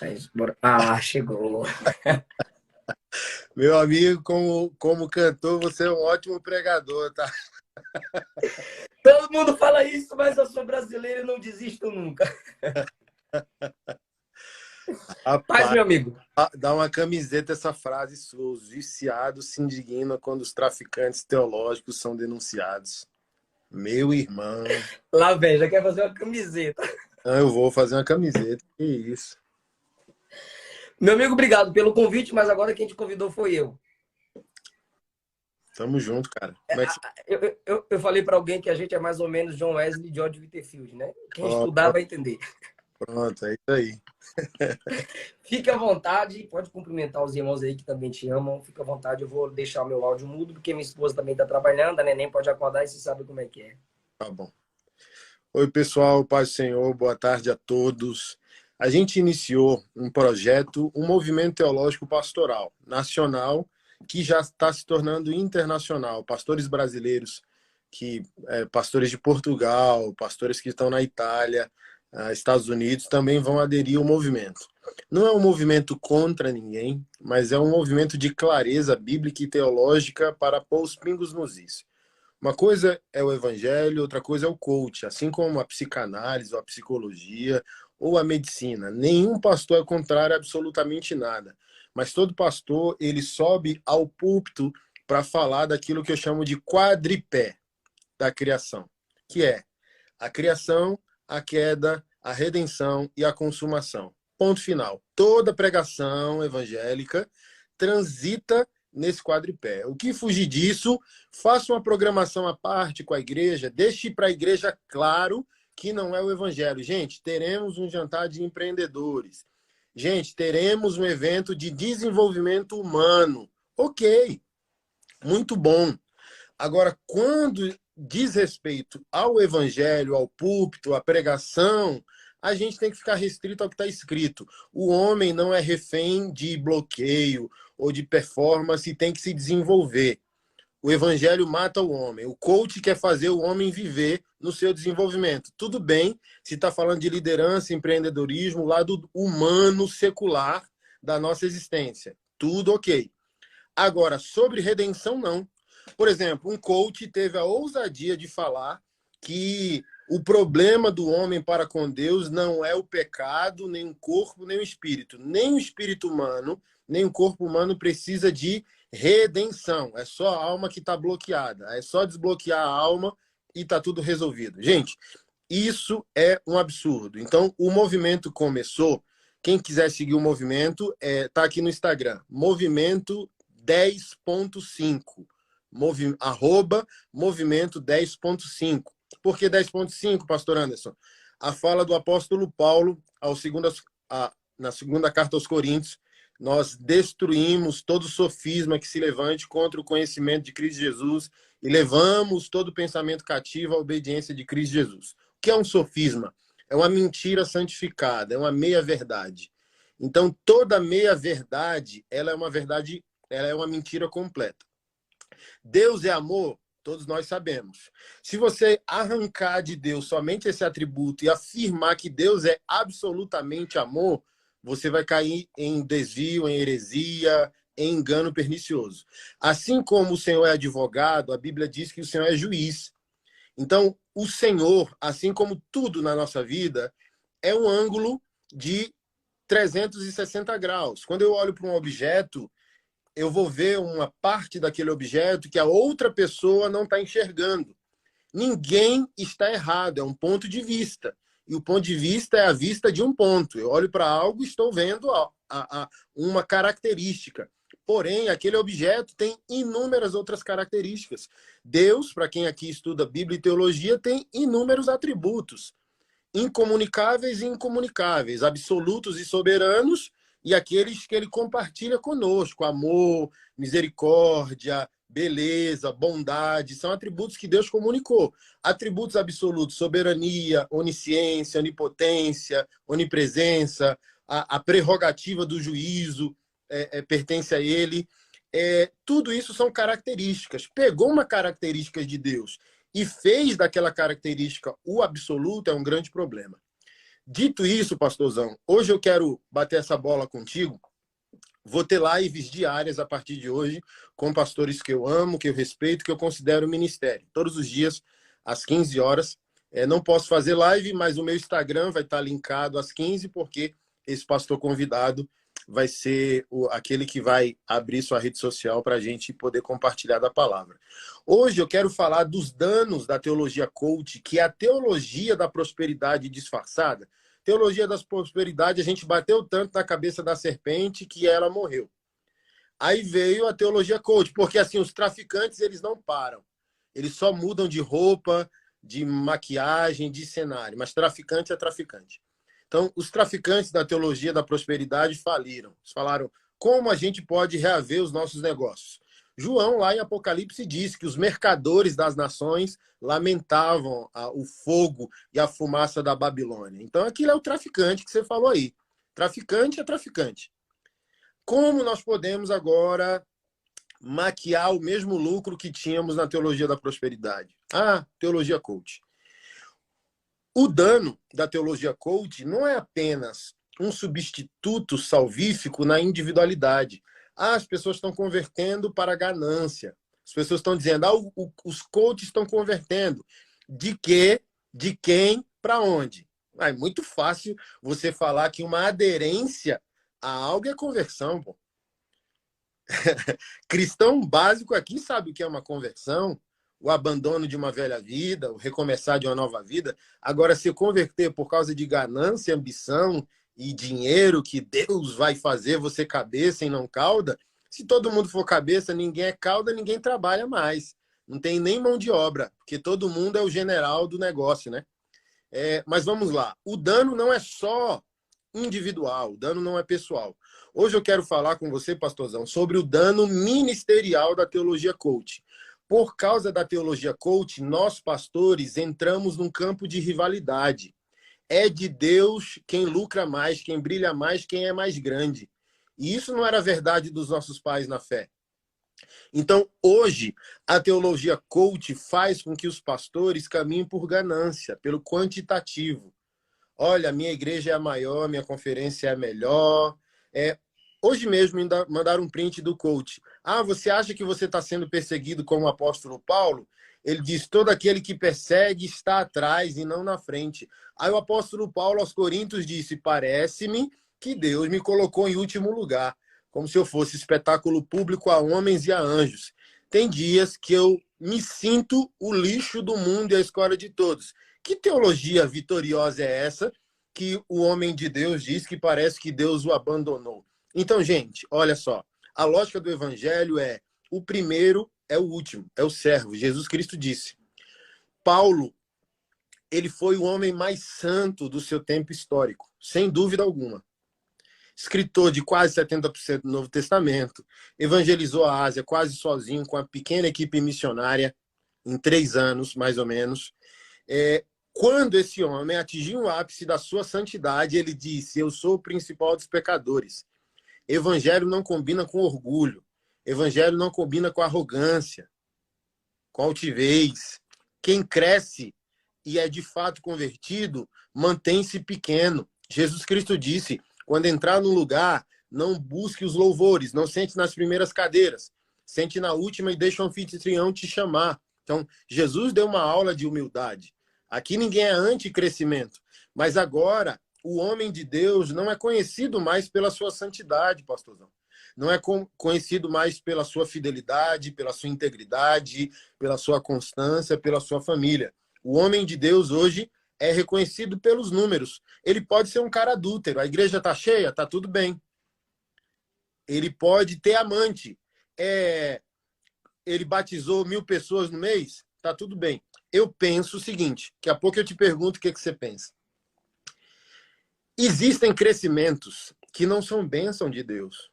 É isso, bora. Ah, chegou. Meu amigo, como cantor, você é um ótimo pregador, tá? Todo mundo fala isso, mas eu sou brasileiro e não desisto nunca. Paz, Rapaz, meu amigo. dá uma camiseta essa frase sua. Os viciados se indignam quando os traficantes teológicos são denunciados. Meu irmão, Lá vem, já quer fazer uma camiseta. eu vou fazer uma camiseta. Que isso? Meu amigo, obrigado pelo convite, mas agora quem te convidou foi eu. Tamo junto, cara. Como é que você... Eu falei para alguém que a gente é mais ou menos John Wesley e George Whitefield, né? Quem Ó, estudar vai entender. pronto, é isso aí. Fique à vontade, pode cumprimentar os irmãos aí que também te amam. Fique à vontade, eu vou deixar o meu áudio mudo, porque minha esposa também está trabalhando, a neném pode acordar e você sabe como é que é. Tá bom. Oi, pessoal, paz do Senhor, boa tarde a todos. A gente iniciou um projeto, um movimento teológico pastoral nacional que já está se tornando internacional. Pastores brasileiros, pastores de Portugal, pastores que estão na Itália, Estados Unidos, também vão aderir ao movimento. Não é um movimento contra ninguém, mas é um movimento de clareza bíblica e teológica para pôr os pingos nos is. Uma coisa é o evangelho, outra coisa é o coach, assim como a psicanálise, ou a psicologia, ou a medicina. Nenhum pastor é contrário a absolutamente nada. Mas todo pastor, ele sobe ao púlpito para falar daquilo que eu chamo de quadripé da criação, que é a criação, a queda, a redenção e a consumação. Ponto final. Toda pregação evangélica transita nesse quadripé. O que fugir disso, faça uma programação à parte com a igreja, deixe para a igreja claro que não é o evangelho. Gente, teremos um jantar de empreendedores. Gente, teremos um evento de desenvolvimento humano. Ok, muito bom. Agora, quando diz respeito ao evangelho, ao púlpito, à pregação, a gente tem que ficar restrito ao que está escrito. O homem não é refém de bloqueio ou de performance e tem que se desenvolver. O evangelho mata o homem. O coach quer fazer o homem viver no seu desenvolvimento. Tudo bem se está falando de liderança, empreendedorismo, o lado humano, secular da nossa existência. Tudo ok. Agora, sobre redenção, não. Por exemplo, um coach teve a ousadia de falar que o problema do homem para com Deus não é o pecado, nem o corpo, nem o espírito. Nem o espírito humano, nem o corpo humano precisa de redenção. É só a alma que está bloqueada. É só desbloquear a alma e está tudo resolvido. Gente, isso é um absurdo. Então, o movimento começou. Quem quiser seguir o movimento, tá aqui no Instagram. Movimento 10.5. Arroba movimento 10.5. Por que 10.5, pastor Anderson? A fala do apóstolo Paulo na segunda carta aos Coríntios, nós destruímos todo sofisma que se levante contra o conhecimento de Cristo Jesus e levamos todo pensamento cativo à obediência de Cristo Jesus. O que é um sofisma? É uma mentira santificada, é uma meia-verdade. Então, toda meia-verdade, ela é uma mentira completa. Deus é amor, todos nós sabemos. Se você arrancar de Deus somente esse atributo e afirmar que Deus é absolutamente amor, você vai cair em desvio, em heresia, em engano pernicioso. Assim como o Senhor é advogado, a Bíblia diz que o Senhor é juiz. Então, o Senhor, assim como tudo na nossa vida, é um ângulo de 360 graus. Quando eu olho para um objeto, eu vou ver uma parte daquele objeto que a outra pessoa não está enxergando. Ninguém está errado, é um ponto de vista. E o ponto de vista é a vista de um ponto. Eu olho para algo e estou vendo uma característica. Porém, aquele objeto tem inúmeras outras características. Deus, para quem aqui estuda Bíblia e teologia, tem inúmeros atributos incomunicáveis e incomunicáveis, absolutos e soberanos, e aqueles que ele compartilha conosco, amor, misericórdia, beleza, bondade, são atributos que Deus comunicou. Atributos absolutos, soberania, onisciência, onipotência, onipresença, a prerrogativa do juízo pertence a ele. Tudo isso são características. Pegou uma característica de Deus e fez daquela característica o absoluto, é um grande problema. Dito isso, pastorzão, hoje eu quero bater essa bola contigo. Vou ter lives diárias a partir de hoje com pastores que eu amo, que eu respeito, que eu considero ministério. Todos os dias, às 15 horas. Não posso fazer live, mas o meu Instagram vai estar linkado às 15, porque esse pastor convidado vai ser aquele que vai abrir sua rede social para a gente poder compartilhar da palavra. Hoje eu quero falar dos danos da teologia coach, que é a teologia da prosperidade disfarçada. Teologia da prosperidade, a gente bateu tanto na cabeça da serpente que ela morreu. Aí veio a teologia coach, porque assim, os traficantes, eles não param. Eles só mudam de roupa, de maquiagem, de cenário, mas traficante é traficante. Então, os traficantes da teologia da prosperidade faliram. Eles falaram, como a gente pode reaver os nossos negócios? João, lá em Apocalipse, diz que os mercadores das nações lamentavam o fogo e a fumaça da Babilônia. Então, aquilo é o traficante que você falou aí. Traficante é traficante. Como nós podemos agora maquiar o mesmo lucro que tínhamos na teologia da prosperidade? Teologia coach. O dano da teologia coach não é apenas um substituto salvífico na individualidade. As pessoas estão convertendo para a ganância. As pessoas estão dizendo, os coaches estão convertendo. De quê? De quem? Para onde? É muito fácil você falar que uma aderência a algo é conversão, pô. Cristão básico aqui sabe o que é uma conversão, o abandono de uma velha vida, o recomeçar de uma nova vida. Agora, se converter por causa de ganância, ambição e dinheiro, que Deus vai fazer você cabeça e não cauda, se todo mundo for cabeça, ninguém é cauda, ninguém trabalha mais. Não tem nem mão de obra, porque todo mundo é o general do negócio, né? Mas vamos lá. O dano não é só individual, o dano não é pessoal. Hoje eu quero falar com você, pastorzão, sobre o dano ministerial da teologia coach. Por causa da teologia coach, nós, pastores, entramos num campo de rivalidade. É de Deus quem lucra mais, quem brilha mais, quem é mais grande. E isso não era verdade dos nossos pais na fé. Então, hoje, a teologia coach faz com que os pastores caminhem por ganância, pelo quantitativo. Olha, minha igreja é a maior, minha conferência é a melhor. Hoje mesmo mandaram um print do coach. Você acha que você está sendo perseguido como o apóstolo Paulo? Ele diz, todo aquele que persegue está atrás e não na frente. Aí o apóstolo Paulo aos Coríntios disse, parece-me que Deus me colocou em último lugar, como se eu fosse espetáculo público a homens e a anjos. Tem dias que eu me sinto o lixo do mundo e a escória de todos. Que teologia vitoriosa é essa que o homem de Deus diz que parece que Deus o abandonou? Então, gente, olha só. A lógica do evangelho é o primeiro é o último, é o servo. Jesus Cristo disse. Paulo, ele foi o homem mais santo do seu tempo histórico, sem dúvida alguma. Escritor de quase 70% do Novo Testamento, evangelizou a Ásia quase sozinho, com a pequena equipe missionária, em 3 anos, mais ou menos. Quando esse homem atingiu o ápice da sua santidade, ele disse, eu sou o principal dos pecadores. Evangelho não combina com orgulho. Evangelho não combina com arrogância, com altivez. Quem cresce e é de fato convertido, mantém-se pequeno. Jesus Cristo disse, quando entrar num lugar, não busque os louvores, não sente nas primeiras cadeiras, sente na última e deixa o anfitrião te chamar. Então, Jesus deu uma aula de humildade. Aqui ninguém é anti-crescimento, mas agora o homem de Deus não é conhecido mais pela sua santidade, pastorzão. Não é conhecido mais pela sua fidelidade, pela sua integridade, pela sua constância, pela sua família. O homem de Deus hoje é reconhecido pelos números. Ele pode ser um cara adúltero. A igreja está cheia? Está tudo bem. Ele pode ter amante. Ele batizou 1000 pessoas no mês? Está tudo bem. Eu penso o seguinte, daqui a pouco eu te pergunto o que você pensa. Existem crescimentos que não são bênção de Deus.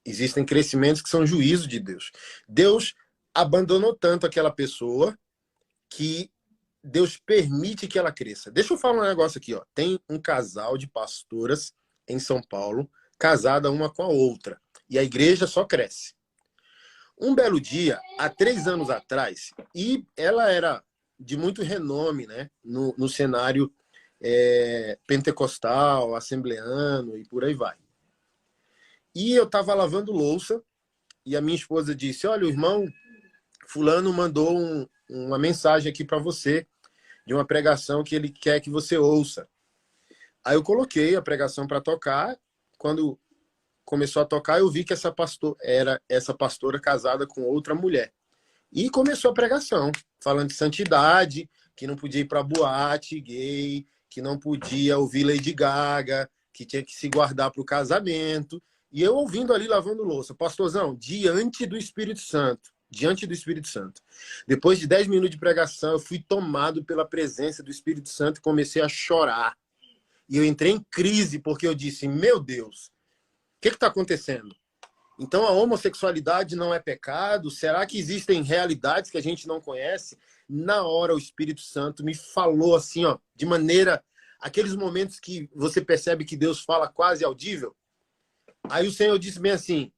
Existem crescimentos que são juízo de Deus. Deus abandonou tanto aquela pessoa que Deus permite que ela cresça. Deixa eu falar um negócio aqui, ó. Tem um casal de pastoras em São Paulo, casada uma com a outra. E a igreja só cresce. Um belo dia, há 3 anos atrás, e ela era de muito renome, né, no cenário pentecostal, assembleano e por aí vai. E eu estava lavando louça e a minha esposa disse: olha, o irmão fulano mandou uma mensagem aqui para você de uma pregação que ele quer que você ouça. Aí eu coloquei a pregação para tocar. Quando começou a tocar, eu vi que essa pastora casada com outra mulher. E começou a pregação, falando de santidade, que não podia ir para boate gay, que não podia ouvir Lady Gaga, que tinha que se guardar para o casamento. E eu ouvindo ali, lavando louça. Pastorzão, diante do Espírito Santo. Diante do Espírito Santo. Depois de 10 minutos de pregação, eu fui tomado pela presença do Espírito Santo e comecei a chorar. E eu entrei em crise, porque eu disse: meu Deus, o que está acontecendo? Então a homossexualidade não é pecado? Será que existem realidades que a gente não conhece? Na hora o Espírito Santo me falou assim, ó, de maneira... Aqueles momentos que você percebe que Deus fala quase audível. Aí o Senhor disse bem assim: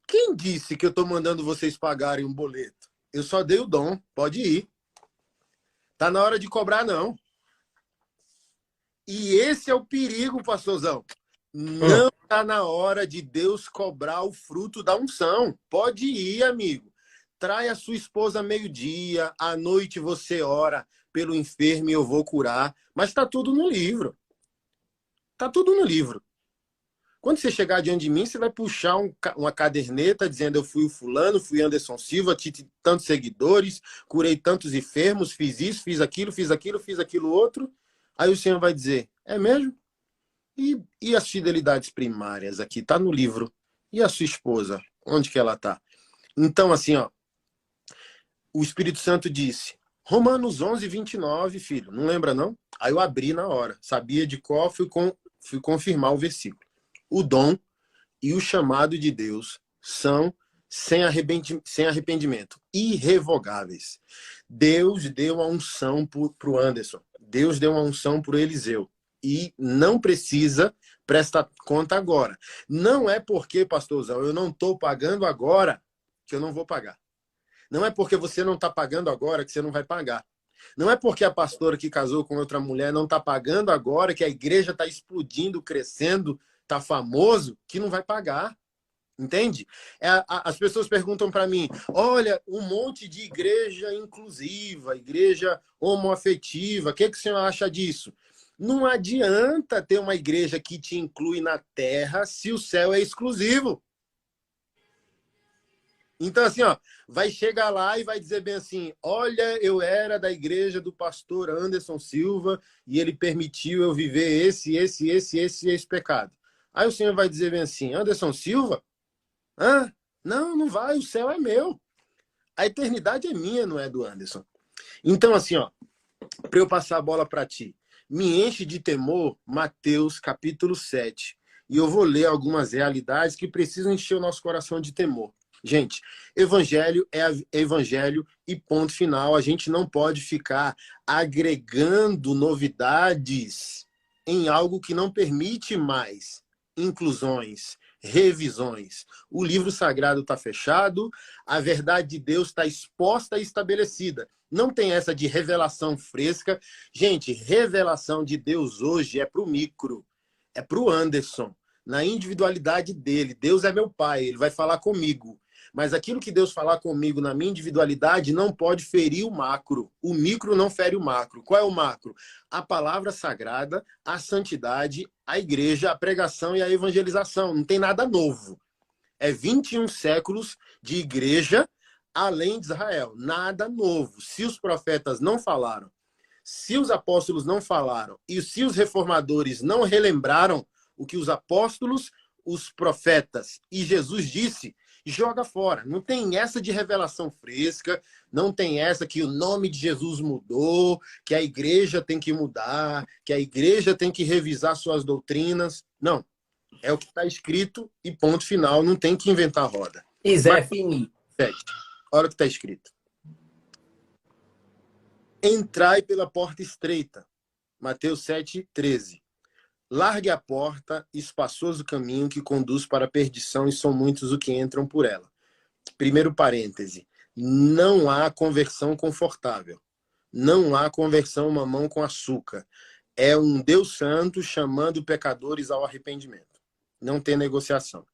quem disse que eu estou mandando vocês pagarem um boleto? Eu só dei o dom, pode ir. Tá na hora de cobrar, não. E esse é o perigo, pastorzão. Não está na hora de Deus cobrar o fruto da unção. Pode ir, amigo. Trai a sua esposa meio-dia, à noite você ora pelo enfermo e eu vou curar. Mas está tudo no livro. Está tudo no livro. Quando você chegar diante de mim, você vai puxar uma caderneta dizendo: eu fui o fulano, fui Anderson Silva, tive tantos seguidores, curei tantos enfermos, fiz isso, fiz aquilo outro. Aí o Senhor vai dizer: é mesmo? E as fidelidades primárias aqui? Está no livro. E a sua esposa? Onde que ela está? Então, assim, ó, o Espírito Santo disse, Romanos 11:29, filho. Não lembra, não? Aí eu abri na hora. Sabia de qual, fui confirmar o versículo. O dom e o chamado de Deus são sem arrependimento, irrevogáveis. Deus deu a unção para o Anderson. Deus deu uma unção para o Eliseu. E não precisa prestar conta agora. Não é porque, pastorzão, eu não estou pagando agora que eu não vou pagar. Não é porque você não está pagando agora que você não vai pagar. Não é porque a pastora que casou com outra mulher não está pagando agora, que a igreja está explodindo, crescendo, está famoso, que não vai pagar. Entende? As pessoas perguntam para mim: olha, um monte de igreja inclusiva, igreja homoafetiva, o que o senhor acha disso? Não adianta ter uma igreja que te inclui na terra se o céu é exclusivo. Então, assim, ó, vai chegar lá e vai dizer bem assim: olha, eu era da igreja do pastor Anderson Silva e ele permitiu eu viver esse pecado. Aí o Senhor vai dizer bem assim: Anderson Silva? Ah, não vai, o céu é meu. A eternidade é minha, não é do Anderson. Então, assim, ó, para eu passar a bola para ti, me enche de temor Mateus capítulo 7. E eu vou ler algumas realidades que precisam encher o nosso coração de temor. Gente, evangelho é evangelho e ponto final. A gente não pode ficar agregando novidades em algo que não permite mais inclusões, revisões. O livro sagrado está fechado, a verdade de Deus está exposta e estabelecida. Não tem essa de revelação fresca. Gente, revelação de Deus hoje é para o micro, é para o Anderson, na individualidade dele. Deus é meu pai, ele vai falar comigo. Mas aquilo que Deus falar comigo na minha individualidade não pode ferir o macro. O micro não fere o macro. Qual é o macro? A palavra sagrada, a santidade, a igreja, a pregação e a evangelização. Não tem nada novo. É 21 séculos de igreja além de Israel. Nada novo. Se os profetas não falaram, se os apóstolos não falaram e se os reformadores não relembraram o que os apóstolos, os profetas e Jesus disse, joga fora. Não tem essa de revelação fresca, não tem essa que o nome de Jesus mudou, que a igreja tem que mudar, que a igreja tem que revisar suas doutrinas. Não. É o que está escrito e ponto final. Não tem que inventar roda. Zé, fini. Olha o que está escrito. Entrai pela porta estreita. Mateus 7:13. Largue a porta, espaçoso caminho que conduz para a perdição e são muitos os que entram por ela. Primeiro parêntese. Não há conversão confortável. Não há conversão mamão com açúcar. É um Deus santo chamando pecadores ao arrependimento. Não tem negociação.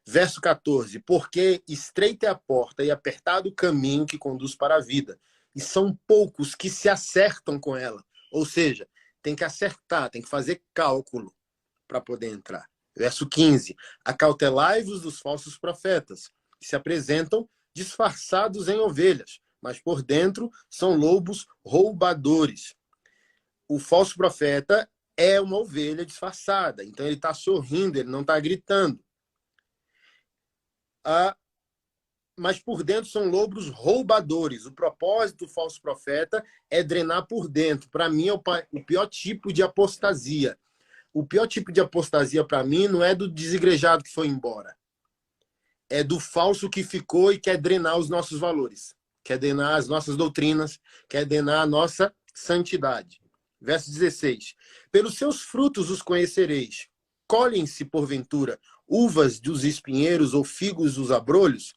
Verso 14. Porque estreita é a porta e apertado o caminho que conduz para a vida, e são poucos que se acertam com ela. Ou seja, tem que acertar, tem que fazer cálculo para poder entrar. Verso 15. Acautelai-vos dos falsos profetas, que se apresentam disfarçados em ovelhas, mas por dentro são lobos roubadores. O falso profeta é uma ovelha disfarçada, então ele está sorrindo, ele não está gritando. Mas por dentro são lobos roubadores. O propósito do falso profeta é drenar por dentro. Para mim é o pior tipo de apostasia. O pior tipo de apostasia para mim não é do desigrejado que foi embora. É do falso que ficou e quer drenar os nossos valores. Quer drenar as nossas doutrinas, quer drenar a nossa santidade. Verso 16. Pelos seus frutos os conhecereis. Colhem-se, porventura, uvas dos espinheiros ou figos dos abrolhos?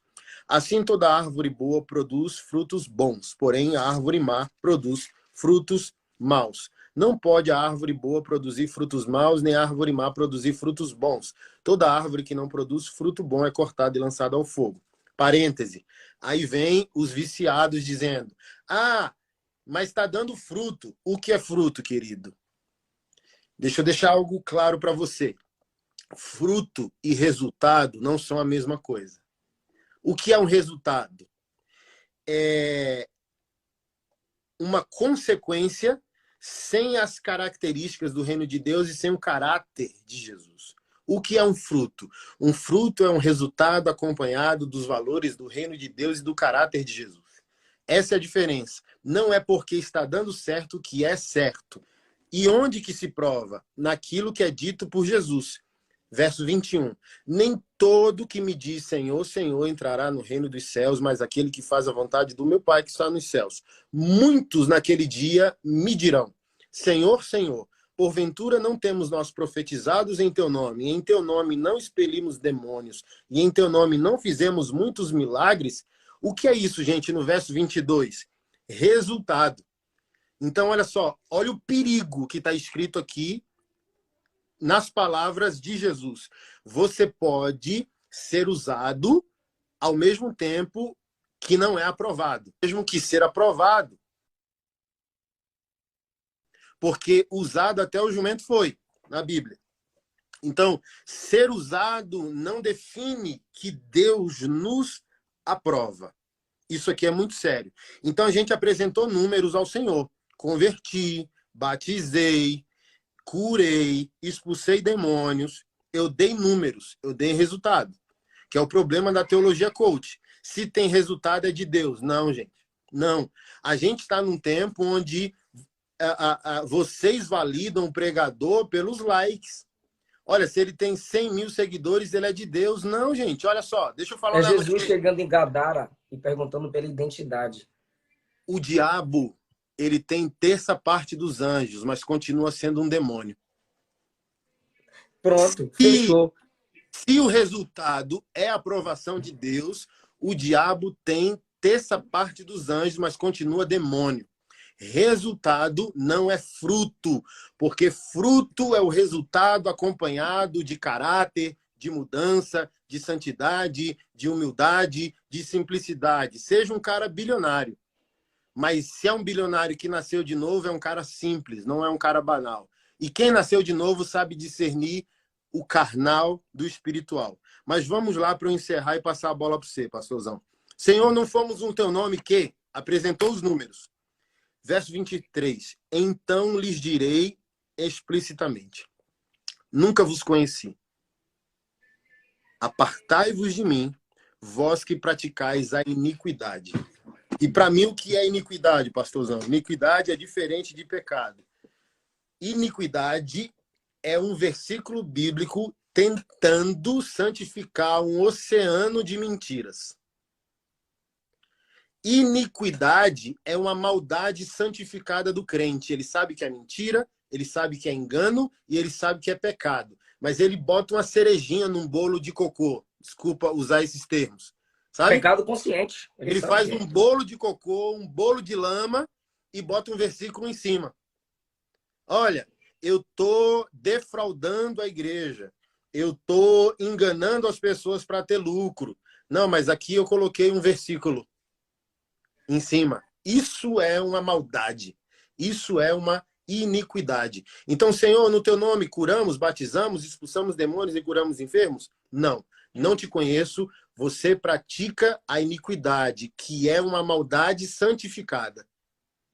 Assim toda árvore boa produz frutos bons, porém a árvore má produz frutos maus. Não pode a árvore boa produzir frutos maus, nem a árvore má produzir frutos bons. Toda árvore que não produz fruto bom é cortada e lançada ao fogo. Parêntese. Aí vem os viciados dizendo: mas está dando fruto. O que é fruto, querido? Deixa eu deixar algo claro para você. Fruto e resultado não são a mesma coisa. O que é um resultado? É uma consequência sem as características do reino de Deus e sem o caráter de Jesus. O que é um fruto? Um fruto é um resultado acompanhado dos valores do reino de Deus e do caráter de Jesus. Essa é a diferença. Não é porque está dando certo que é certo. E onde que se prova? Naquilo que é dito por Jesus. Verso 21. Nem todo que me diz Senhor, Senhor entrará no reino dos céus, mas aquele que faz a vontade do meu Pai que está nos céus. Muitos naquele dia me dirão: Senhor, Senhor, porventura não temos nós profetizados em teu nome, e em teu nome não expelimos demônios, e em teu nome não fizemos muitos milagres? O que é isso, gente, no verso 22? Resultado. Então, olha só, olha o perigo que está escrito aqui nas palavras de Jesus. Você pode ser usado ao mesmo tempo que não é aprovado. Mesmo que ser aprovado. Porque usado até o jumento foi, na Bíblia. Então, ser usado não define que Deus nos aprova. Isso aqui é muito sério. Então, a gente apresentou números ao Senhor. Converti, batizei, curei, expulsei demônios. Eu dei números, eu dei resultado. Que é o problema da teologia coach. Se tem resultado é de Deus. Não, gente. Não. A gente está num tempo onde vocês validam o pregador pelos likes. Olha, se ele tem 100 mil seguidores, ele é de Deus. Não, gente, olha só. Deixa eu falar É um negócio. Jesus chegando em Gadara e perguntando pela identidade. O diabo, ele tem terça parte dos anjos, mas continua sendo um demônio. Pronto, fechou. Se o resultado é a aprovação de Deus, o diabo tem terça parte dos anjos, mas continua demônio. Resultado não é fruto, porque fruto é o resultado acompanhado de caráter, de mudança, de santidade, de humildade, de simplicidade. Seja um cara bilionário. Mas se é um bilionário que nasceu de novo, é um cara simples, não é um cara banal. E quem nasceu de novo sabe discernir o carnal do espiritual. Mas vamos lá para eu encerrar e passar a bola para você, pastorzão. Senhor, não fomos um teu nome que apresentou os números. Verso 23. Então lhes direi explicitamente: nunca vos conheci. Apartai-vos de mim, vós que praticais a iniquidade. E para mim, o que é iniquidade, pastorzão? Iniquidade é diferente de pecado. Iniquidade é um versículo bíblico tentando santificar um oceano de mentiras. Iniquidade é uma maldade santificada do crente. Ele sabe que é mentira, ele sabe que é engano e ele sabe que é pecado. Mas ele bota uma cerejinha num bolo de cocô. Desculpa usar esses termos. Sabe? Pecado consciente. Ele faz um bolo de cocô, um bolo de lama e bota um versículo em cima. Olha, eu estou defraudando a igreja. Eu estou enganando as pessoas para ter lucro. Não, mas aqui eu coloquei um versículo em cima. Isso é uma maldade. Isso é uma iniquidade. Então, Senhor, no teu nome curamos, batizamos, expulsamos demônios e curamos enfermos? Não, não te conheço. Você pratica a iniquidade, que é uma maldade santificada.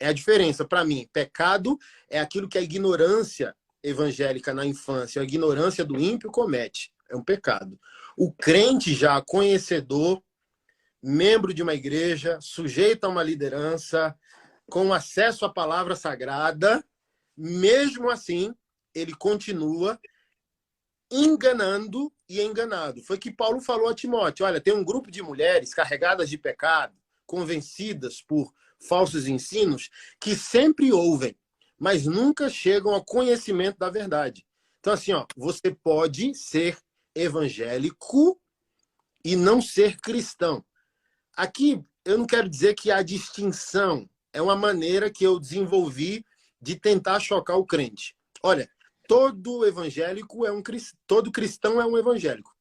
É a diferença para mim. Pecado é aquilo que a ignorância evangélica na infância, a ignorância do ímpio comete. É um pecado. O crente já conhecedor, membro de uma igreja, sujeito a uma liderança, com acesso à palavra sagrada, mesmo assim, ele continua enganando e enganado. Foi que Paulo falou a Timóteo, olha, tem um grupo de mulheres carregadas de pecado, convencidas por falsos ensinos, que sempre ouvem, mas nunca chegam ao conhecimento da verdade. Então, assim, ó, você pode ser evangélico e não ser cristão. Aqui, eu não quero dizer que há distinção. É uma maneira que eu desenvolvi de tentar chocar o crente. Olha, todo evangélico todo cristão é um evangélico,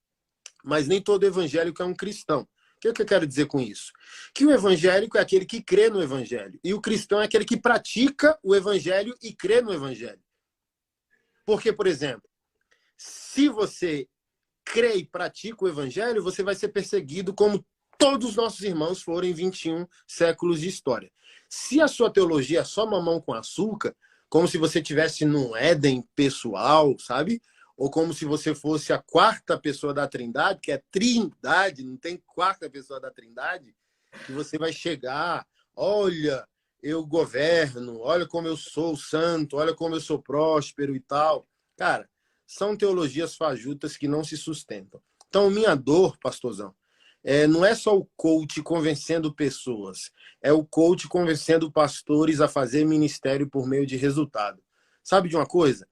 mas nem todo evangélico é um cristão. O que eu quero dizer com isso? Que o evangélico é aquele que crê no evangelho e o cristão é aquele que pratica o evangelho e crê no evangelho. Porque, por exemplo, se você crê e pratica o evangelho, você vai ser perseguido como todos os nossos irmãos foram em 21 séculos de história. Se a sua teologia é só mamão com açúcar, como se você estivesse num Éden pessoal, sabe? Ou como se você fosse a quarta pessoa da Trindade, que é Trindade, não tem quarta pessoa da Trindade, que você vai chegar, olha, eu governo, olha como eu sou santo, olha como eu sou próspero e tal. Cara, são teologias fajutas que não se sustentam. Então, minha dor, pastorzão, não é só o coach convencendo pessoas, é o coach convencendo pastores a fazer ministério por meio de resultado. Sabe de uma coisa?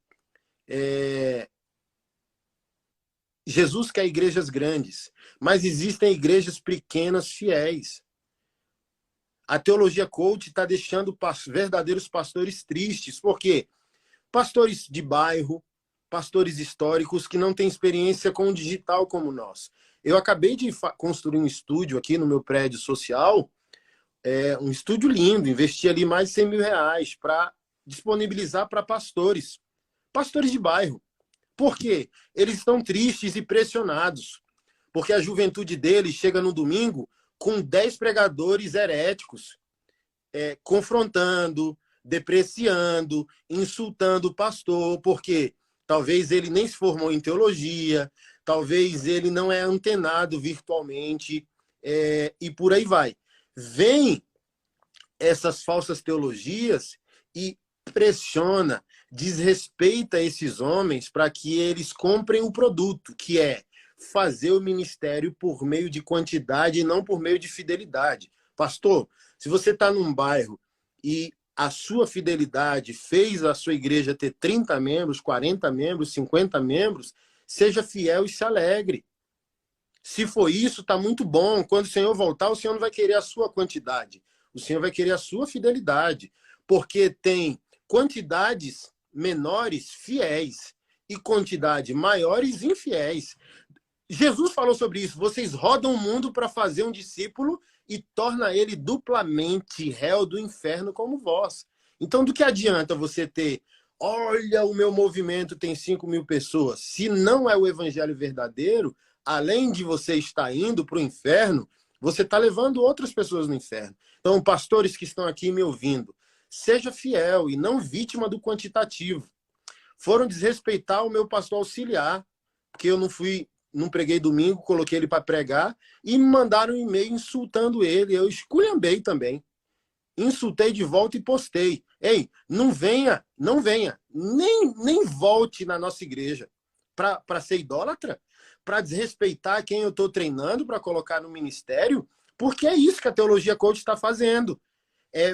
Jesus quer igrejas grandes, mas existem igrejas pequenas fiéis. A teologia coach está deixando verdadeiros pastores tristes. Por quê? Pastores de bairro, pastores históricos que não têm experiência com o digital como nós. Eu acabei de construir um estúdio aqui no meu prédio social, um estúdio lindo, investi ali mais de 100 mil reais para disponibilizar para pastores de bairro. Por quê? Eles estão tristes e pressionados, porque a juventude deles chega no domingo com 10 pregadores heréticos, confrontando, depreciando, insultando o pastor, porque talvez ele nem se formou em teologia, talvez ele não é antenado virtualmente, e por aí vai. Vem essas falsas teologias e pressiona, desrespeita esses homens para que eles comprem o produto, que é fazer o ministério por meio de quantidade e não por meio de fidelidade. Pastor, se você está num bairro e a sua fidelidade fez a sua igreja ter 30 membros, 40 membros, 50 membros, seja fiel e se alegre. Se for isso, está muito bom. Quando o Senhor voltar, o Senhor não vai querer a sua quantidade. O Senhor vai querer a sua fidelidade. Porque tem quantidades menores fiéis e quantidade maiores infiéis. Jesus falou sobre isso. Vocês rodam o mundo para fazer um discípulo e torna ele duplamente réu do inferno como vós. Então, do que adianta você ter, olha, o meu movimento tem 5 mil pessoas, se não é o evangelho verdadeiro, além de você estar indo para o inferno, você está levando outras pessoas no inferno. Então, pastores que estão aqui me ouvindo, seja fiel e não vítima do quantitativo. Foram desrespeitar o meu pastor auxiliar, porque eu não preguei domingo, coloquei ele para pregar, e me mandaram um e-mail insultando ele. Eu esculhambei também. Insultei de volta e postei. Ei, não venha, nem volte na nossa igreja para ser idólatra, para desrespeitar quem eu estou treinando para colocar no ministério, porque é isso que a teologia coach está fazendo.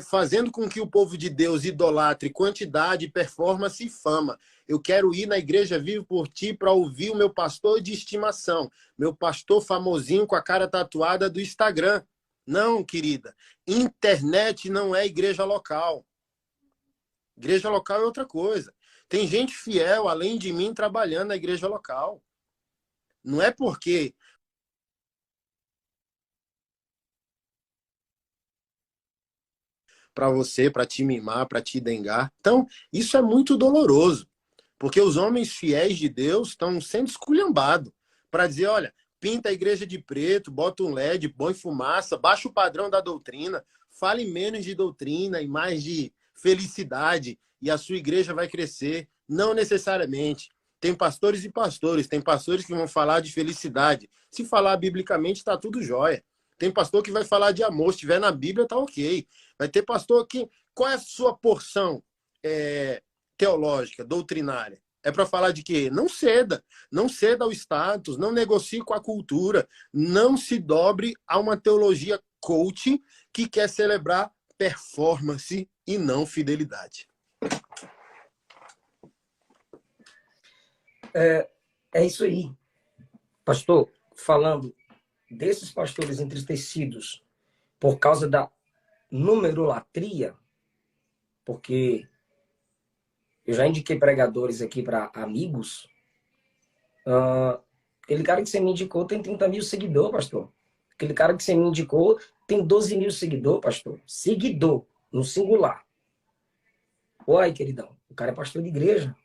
Fazendo com que o povo de Deus idolatre quantidade, performance e fama. Eu quero ir na igreja Vivo por Ti para ouvir o meu pastor de estimação, meu pastor famosinho com a cara tatuada do Instagram. Não, querida. Internet não é igreja local. Igreja local é outra coisa. Tem gente fiel, além de mim, trabalhando na igreja local. Não é porque para você, para te mimar, para te dengar. Então, isso é muito doloroso, porque os homens fiéis de Deus estão sendo esculhambados para dizer, olha, pinta a igreja de preto, bota um LED, põe fumaça, baixa o padrão da doutrina, fale menos de doutrina e mais de felicidade, e a sua igreja vai crescer. Não necessariamente. Tem pastores e pastores, tem pastores que vão falar de felicidade. Se falar biblicamente, está tudo jóia. Tem pastor que vai falar de amor, se estiver na Bíblia, tá ok. Vai ter pastor que... Qual é a sua porção teológica, doutrinária? É para falar de quê? Não ceda. Não ceda ao status, não negocie com a cultura, não se dobre a uma teologia coach que quer celebrar performance e não fidelidade. É isso aí. Pastor, falando desses pastores entristecidos por causa da numerolatria, porque eu já indiquei pregadores aqui para amigos. Aquele cara que você me indicou tem 30 mil seguidores, pastor. Aquele cara que você me indicou tem 12 mil seguidores, pastor. Seguidor, no singular. Oi, queridão. O cara é pastor de igreja.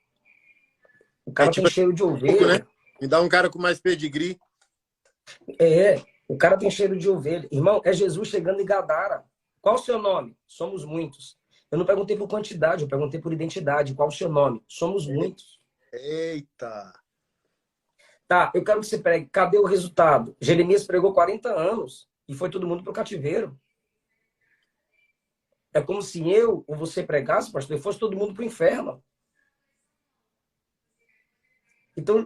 O cara tem cheiro de ovelha. Né? Me dá um cara com mais pedigree. O cara tem cheiro de ovelha. Irmão, é Jesus chegando em Gadara. Qual o seu nome? Somos muitos. Eu não perguntei por quantidade, eu perguntei por identidade. Qual o seu nome? Somos muitos. Eita! Tá, eu quero que você pregue. Cadê o resultado? Jeremias pregou 40 anos e foi todo mundo para o cativeiro. É como se eu ou você pregasse, pastor, e fosse todo mundo para o inferno. Então,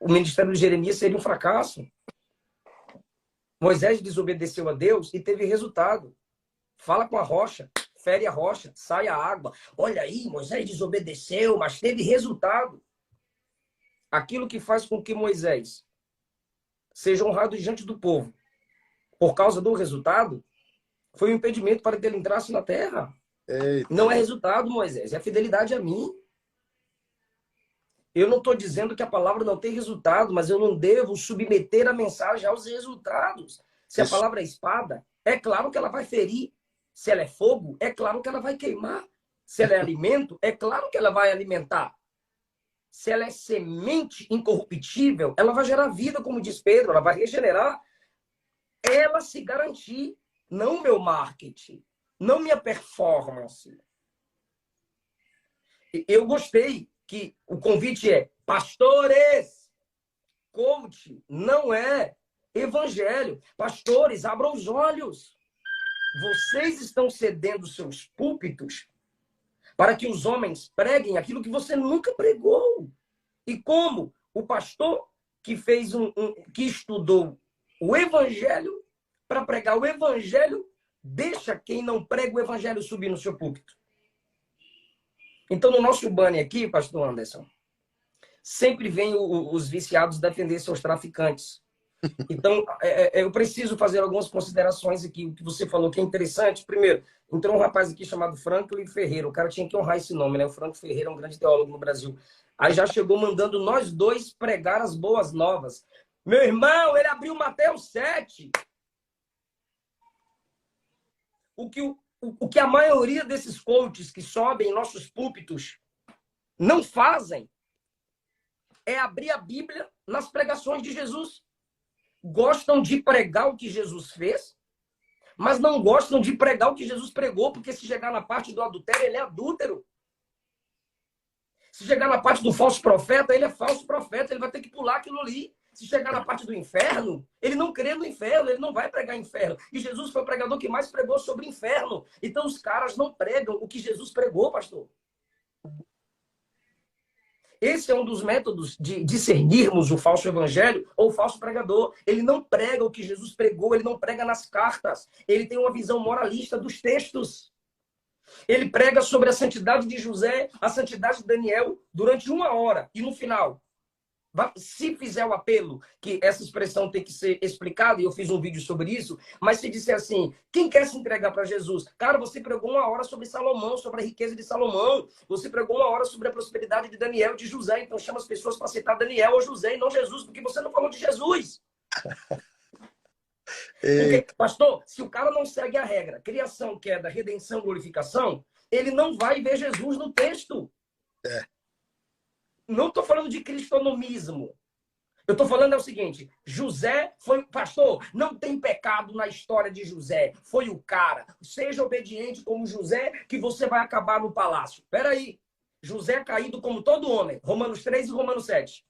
o ministério de Jeremias seria um fracasso. Moisés desobedeceu a Deus e teve resultado. Fala com a rocha, fere a rocha, sai a água. Olha aí, Moisés desobedeceu, mas teve resultado. Aquilo que faz com que Moisés seja honrado diante do povo, por causa do resultado, foi um impedimento para que ele entrasse na terra. Eita. Não é resultado, Moisés, é fidelidade a mim. Eu não estou dizendo que a palavra não tem resultado, mas eu não devo submeter a mensagem aos resultados. Se a palavra é espada, é claro que ela vai ferir. Se ela é fogo, é claro que ela vai queimar. Se ela é alimento, é claro que ela vai alimentar. Se ela é semente incorruptível, ela vai gerar vida, como diz Pedro, ela vai regenerar. Ela se garantir, não meu marketing, não minha performance. Eu gostei que o convite é pastores, coach, não é evangelho. Pastores, abram os olhos. Vocês estão cedendo seus púlpitos para que os homens preguem aquilo que você nunca pregou. E como o pastor que fez que estudou o evangelho para pregar o evangelho, deixa quem não prega o evangelho subir no seu púlpito. Então, no nosso banner aqui, pastor Anderson, sempre vem os viciados defender seus traficantes. Então, eu preciso fazer algumas considerações aqui. O que você falou que é interessante. Primeiro, entrou um rapaz aqui chamado Franklin Ferreira. O cara tinha que honrar esse nome, né? O Franklin Ferreira é um grande teólogo no Brasil. Aí já chegou mandando nós dois pregar as boas novas. Meu irmão, ele abriu Mateus 7. O que a maioria desses coaches que sobem em nossos púlpitos não fazem é abrir a Bíblia nas pregações de Jesus. Gostam de pregar o que Jesus fez, mas não gostam de pregar o que Jesus pregou, porque se chegar na parte do adultério, ele é adúltero. Se chegar na parte do falso profeta, ele é falso profeta, ele vai ter que pular aquilo ali. Se chegar na parte do inferno, ele não crê no inferno, ele não vai pregar inferno. E Jesus foi o pregador que mais pregou sobre inferno. Então os caras não pregam o que Jesus pregou, pastor. Esse é um dos métodos de discernirmos o falso evangelho ou o falso pregador. Ele não prega o que Jesus pregou, ele não prega nas cartas. Ele tem uma visão moralista dos textos. Ele prega sobre a santidade de José, a santidade de Daniel, durante 1 hora. E no final, Se fizer o apelo, que essa expressão tem que ser explicada, e eu fiz um vídeo sobre isso, mas se disser assim, quem quer se entregar para Jesus? Cara, você pregou 1 hora sobre Salomão, sobre a riqueza de Salomão, você pregou 1 hora sobre a prosperidade de Daniel e de José, então chama as pessoas para citar Daniel ou José e não Jesus, porque você não falou de Jesus. Porque, pastor, se o cara não segue a regra, criação, queda, redenção, glorificação, ele não vai ver Jesus no texto. Não estou falando de cristonomismo. Eu estou falando é o seguinte, José foi... Pastor, não tem pecado na história de José. Foi o cara. Seja obediente como José, que você vai acabar no palácio. Espera aí. José é caído como todo homem. Romanos 3 e Romanos 7.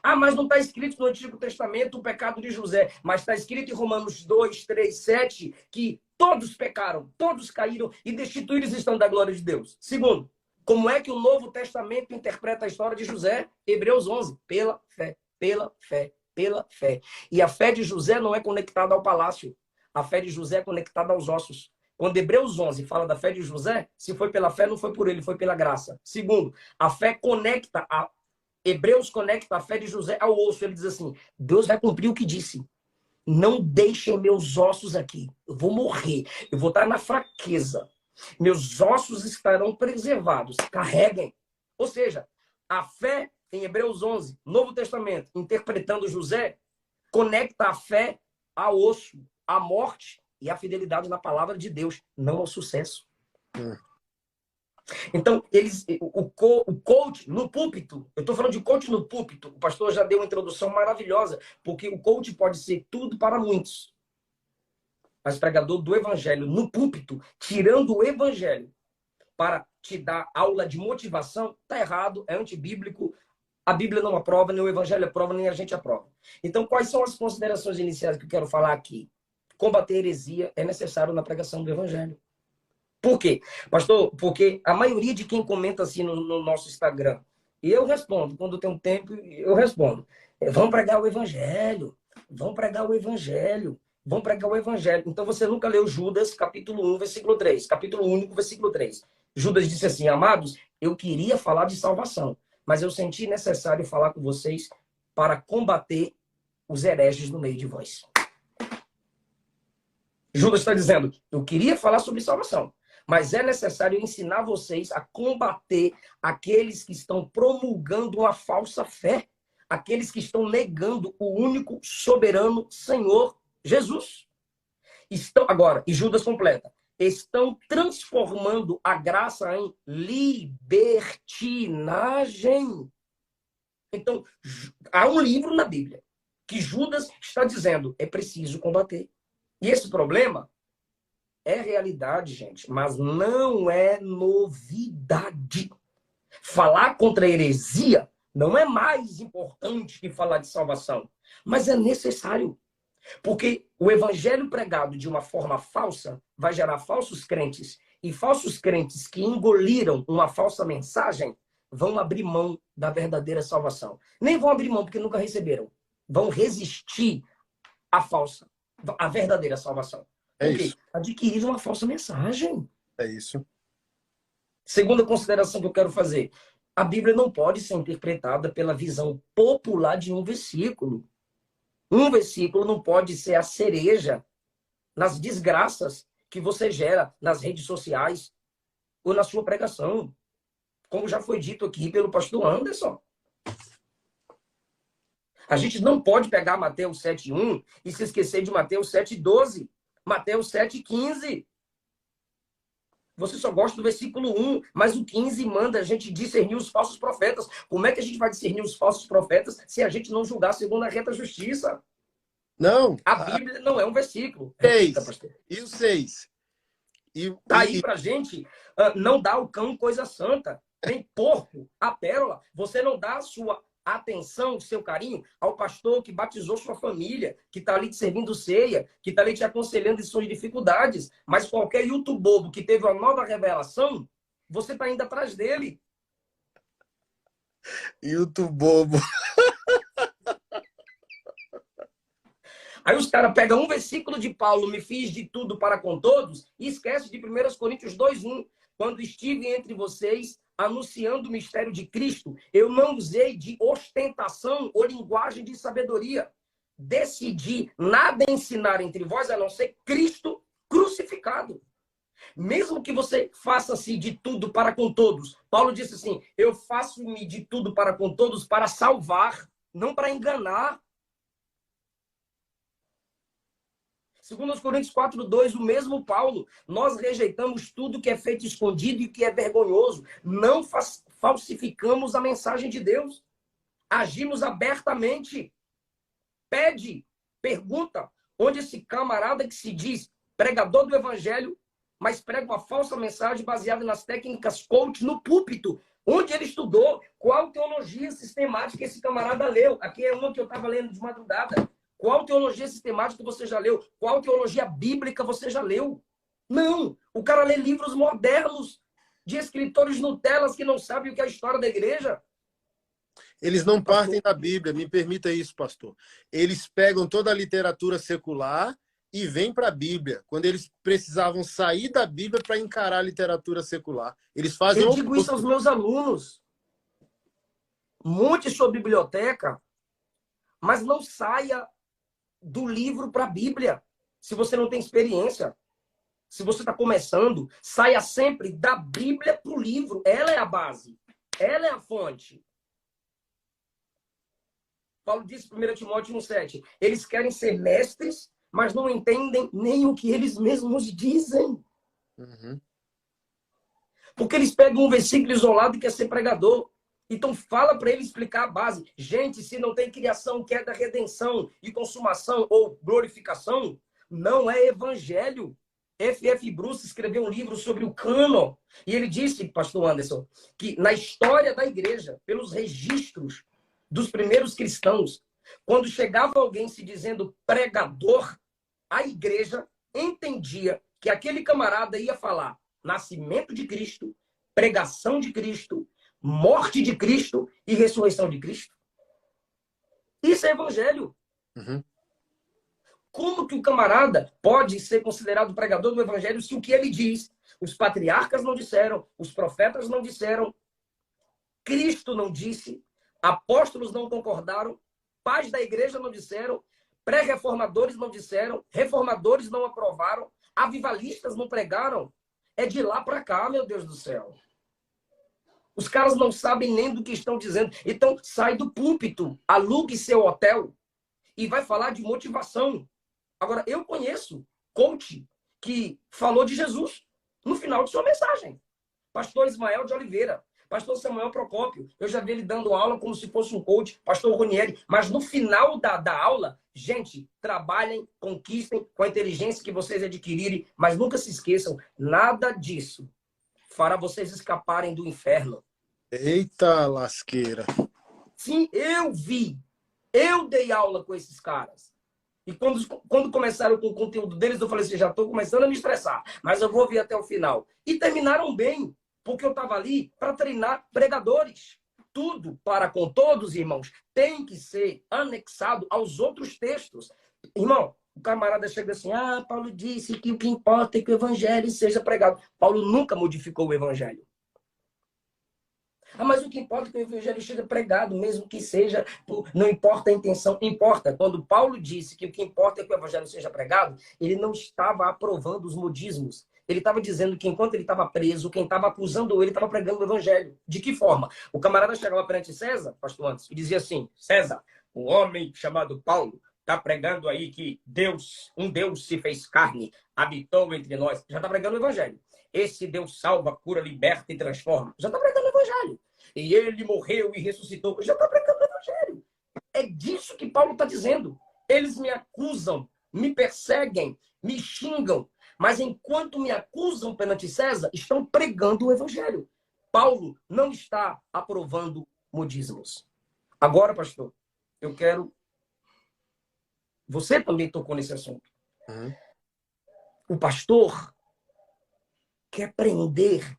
Ah, mas não está escrito no Antigo Testamento o pecado de José. Mas está escrito em Romanos 2, 3, 7, que todos pecaram, todos caíram e destituídos estão da glória de Deus. Segundo, como é que o Novo Testamento interpreta a história de José? Hebreus 11. Pela fé, pela fé, pela fé. E a fé de José não é conectada ao palácio. A fé de José é conectada aos ossos. Quando Hebreus 11 fala da fé de José, se foi pela fé, não foi por ele, foi pela graça. Segundo, a fé conecta, Hebreus conecta a fé de José ao osso. Ele diz assim, Deus vai cumprir o que disse. Não deixem meus ossos aqui. Eu vou morrer. Eu vou estar na fraqueza. Meus ossos estarão preservados. Carreguem. Ou seja, a fé em Hebreus 11, Novo Testamento, interpretando José, conecta a fé ao osso, à morte e à fidelidade na palavra de Deus, não ao sucesso. Então, o coach no púlpito, eu estou falando de coach no púlpito, o pastor já deu uma introdução maravilhosa, porque o coach pode ser tudo para muitos. Mas pregador do evangelho no púlpito, tirando o evangelho para te dar aula de motivação, está errado, é antibíblico, a Bíblia não aprova, nem o evangelho aprova, nem a gente aprova. Então, quais são as considerações iniciais que eu quero falar aqui? Combater heresia é necessário na pregação do evangelho. Por quê? Pastor, porque a maioria de quem comenta assim no nosso Instagram, e eu respondo, quando tem um tempo, eu respondo. Vamos pregar o evangelho, vamos pregar o evangelho, vamos pregar o evangelho. Então você nunca leu Judas, capítulo 1, versículo 3, capítulo único, versículo 3. Judas disse assim, amados, eu queria falar de salvação, mas eu senti necessário falar com vocês para combater os hereges no meio de vós. Judas está dizendo, eu queria falar sobre salvação, mas é necessário ensinar vocês a combater aqueles que estão promulgando uma falsa fé, aqueles que estão negando o único soberano Senhor Jesus. Agora, e Judas completa, estão transformando a graça em libertinagem. Então, há um livro na Bíblia que Judas está dizendo, é preciso combater. E esse problema é realidade, gente, mas não é novidade. Falar contra a heresia não é mais importante que falar de salvação, mas é necessário. Porque o evangelho pregado de uma forma falsa vai gerar falsos crentes. E falsos crentes que engoliram uma falsa mensagem vão abrir mão da verdadeira salvação. Nem vão abrir mão porque nunca receberam. Vão resistir à verdadeira salvação. Porque adquirir uma falsa mensagem. É isso. Segunda consideração que eu quero fazer. A Bíblia não pode ser interpretada pela visão popular de um versículo. Um versículo não pode ser a cereja nas desgraças que você gera nas redes sociais ou na sua pregação. Como já foi dito aqui pelo pastor Anderson. A gente não pode pegar Mateus 7:1 e se esquecer de Mateus 7:12. Mateus 7:15. Você só gosta do versículo 1, mas o 15 manda a gente discernir os falsos profetas. Como é que a gente vai discernir os falsos profetas se a gente não julgar segundo a reta justiça? Não. A Bíblia não é um versículo. 6. E o 6? Tá aí pra gente não dar ao cão coisa santa. Nem porco, a pérola. Você não dá a sua atenção, o seu carinho ao pastor que batizou sua família, que está ali te servindo ceia, que está ali te aconselhando em suas dificuldades. Mas qualquer youtubobo que teve uma nova revelação, você está indo atrás dele. Youtubobo. Aí os caras pegam um versículo de Paulo, me fiz de tudo para com todos, e esquece de 1 Coríntios 2:1. Quando estive entre vocês, anunciando o mistério de Cristo, eu não usei de ostentação ou linguagem de sabedoria. Decidi nada ensinar entre vós a não ser Cristo crucificado. Mesmo que você faça-se de tudo para com todos. Paulo disse assim, eu faço-me de tudo para com todos para salvar, não para enganar. Segundo os Coríntios 4:2, o mesmo Paulo, nós rejeitamos tudo que é feito escondido e que é vergonhoso. Não falsificamos a mensagem de Deus. Agimos abertamente. Pede, pergunta, onde esse camarada que se diz pregador do evangelho, mas prega uma falsa mensagem baseada nas técnicas coach no púlpito. Onde ele estudou? Qual teologia sistemática esse camarada leu? Aqui é uma que eu estava lendo de madrugada. Qual teologia sistemática você já leu? Qual teologia bíblica você já leu? Não! O cara lê livros modernos de escritores Nutelas que não sabem o que é a história da igreja. Eles não partem da Bíblia, me permita isso, pastor. Eles pegam toda a literatura secular e vêm para a Bíblia. Quando eles precisavam sair da Bíblia para encarar a literatura secular. Eles fazem Eu digo isso aos meus alunos. Monte sua biblioteca, mas não saia do livro para a Bíblia. Se você não tem experiência, se você está começando, saia sempre da Bíblia para o livro. Ela é a base. Ela é a fonte. Paulo disse em 1 Timóteo 1,7. Eles querem ser mestres, mas não entendem nem o que eles mesmos dizem. Uhum. Porque eles pegam um versículo isolado e quer ser pregador. Então fala para ele explicar a base. Gente, se não tem criação, queda, redenção e consumação ou glorificação, não é evangelho. F.F. Bruce escreveu um livro sobre o cânon. E ele disse, pastor Anderson, que na história da igreja, pelos registros dos primeiros cristãos, quando chegava alguém se dizendo pregador, a igreja entendia que aquele camarada ia falar nascimento de Cristo, pregação de Cristo, morte de Cristo e ressurreição de Cristo. Isso é evangelho. Uhum. Como que o camarada pode ser considerado pregador do evangelho se o que ele diz, os patriarcas não disseram, os profetas não disseram, Cristo não disse, apóstolos não concordaram, pais da igreja não disseram, pré-reformadores não disseram, reformadores não aprovaram, avivalistas não pregaram? É de lá para cá, meu Deus do céu. Os caras não sabem nem do que estão dizendo. Então, sai do púlpito, alugue seu hotel e vai falar de motivação. Agora, eu conheço coach que falou de Jesus no final de sua mensagem. Pastor Ismael de Oliveira, pastor Samuel Procópio. Eu já vi ele dando aula como se fosse um coach, pastor Ronieri. Mas no final da aula, gente, trabalhem, conquistem com a inteligência que vocês adquirirem, mas nunca se esqueçam, nada disso fará vocês escaparem do inferno. Eita lasqueira. Sim, eu vi. Eu dei aula com esses caras. E quando começaram com o conteúdo deles, eu falei assim, já estou começando a me estressar, mas eu vou vir até o final. E terminaram bem, porque eu estava ali para treinar pregadores. Tudo para com todos, irmãos, tem que ser anexado aos outros textos. Irmão, o camarada chega assim, Paulo disse que o que importa é que o evangelho seja pregado. Paulo nunca modificou o evangelho. Mas o que importa é que o evangelho seja pregado, mesmo que seja, não importa a intenção, importa. Quando Paulo disse que o que importa é que o evangelho seja pregado, ele não estava aprovando os modismos. Ele estava dizendo que enquanto ele estava preso, quem estava acusando ele estava pregando o evangelho. De que forma? O camarada chegava perante César, pastor Anderson, e dizia assim, César, um homem chamado Paulo, está pregando aí que Deus, um Deus se fez carne, habitou entre nós. Já está pregando o evangelho. Esse Deus salva, cura, liberta e transforma. Já está pregando o evangelho. E ele morreu e ressuscitou. Já está pregando o evangelho. É disso que Paulo está dizendo. Eles me acusam, me perseguem, me xingam. Mas enquanto me acusam perante César, estão pregando o evangelho. Paulo não está aprovando modismos. Agora, pastor, eu quero... Você também tocou nesse assunto. Uhum. O pastor quer prender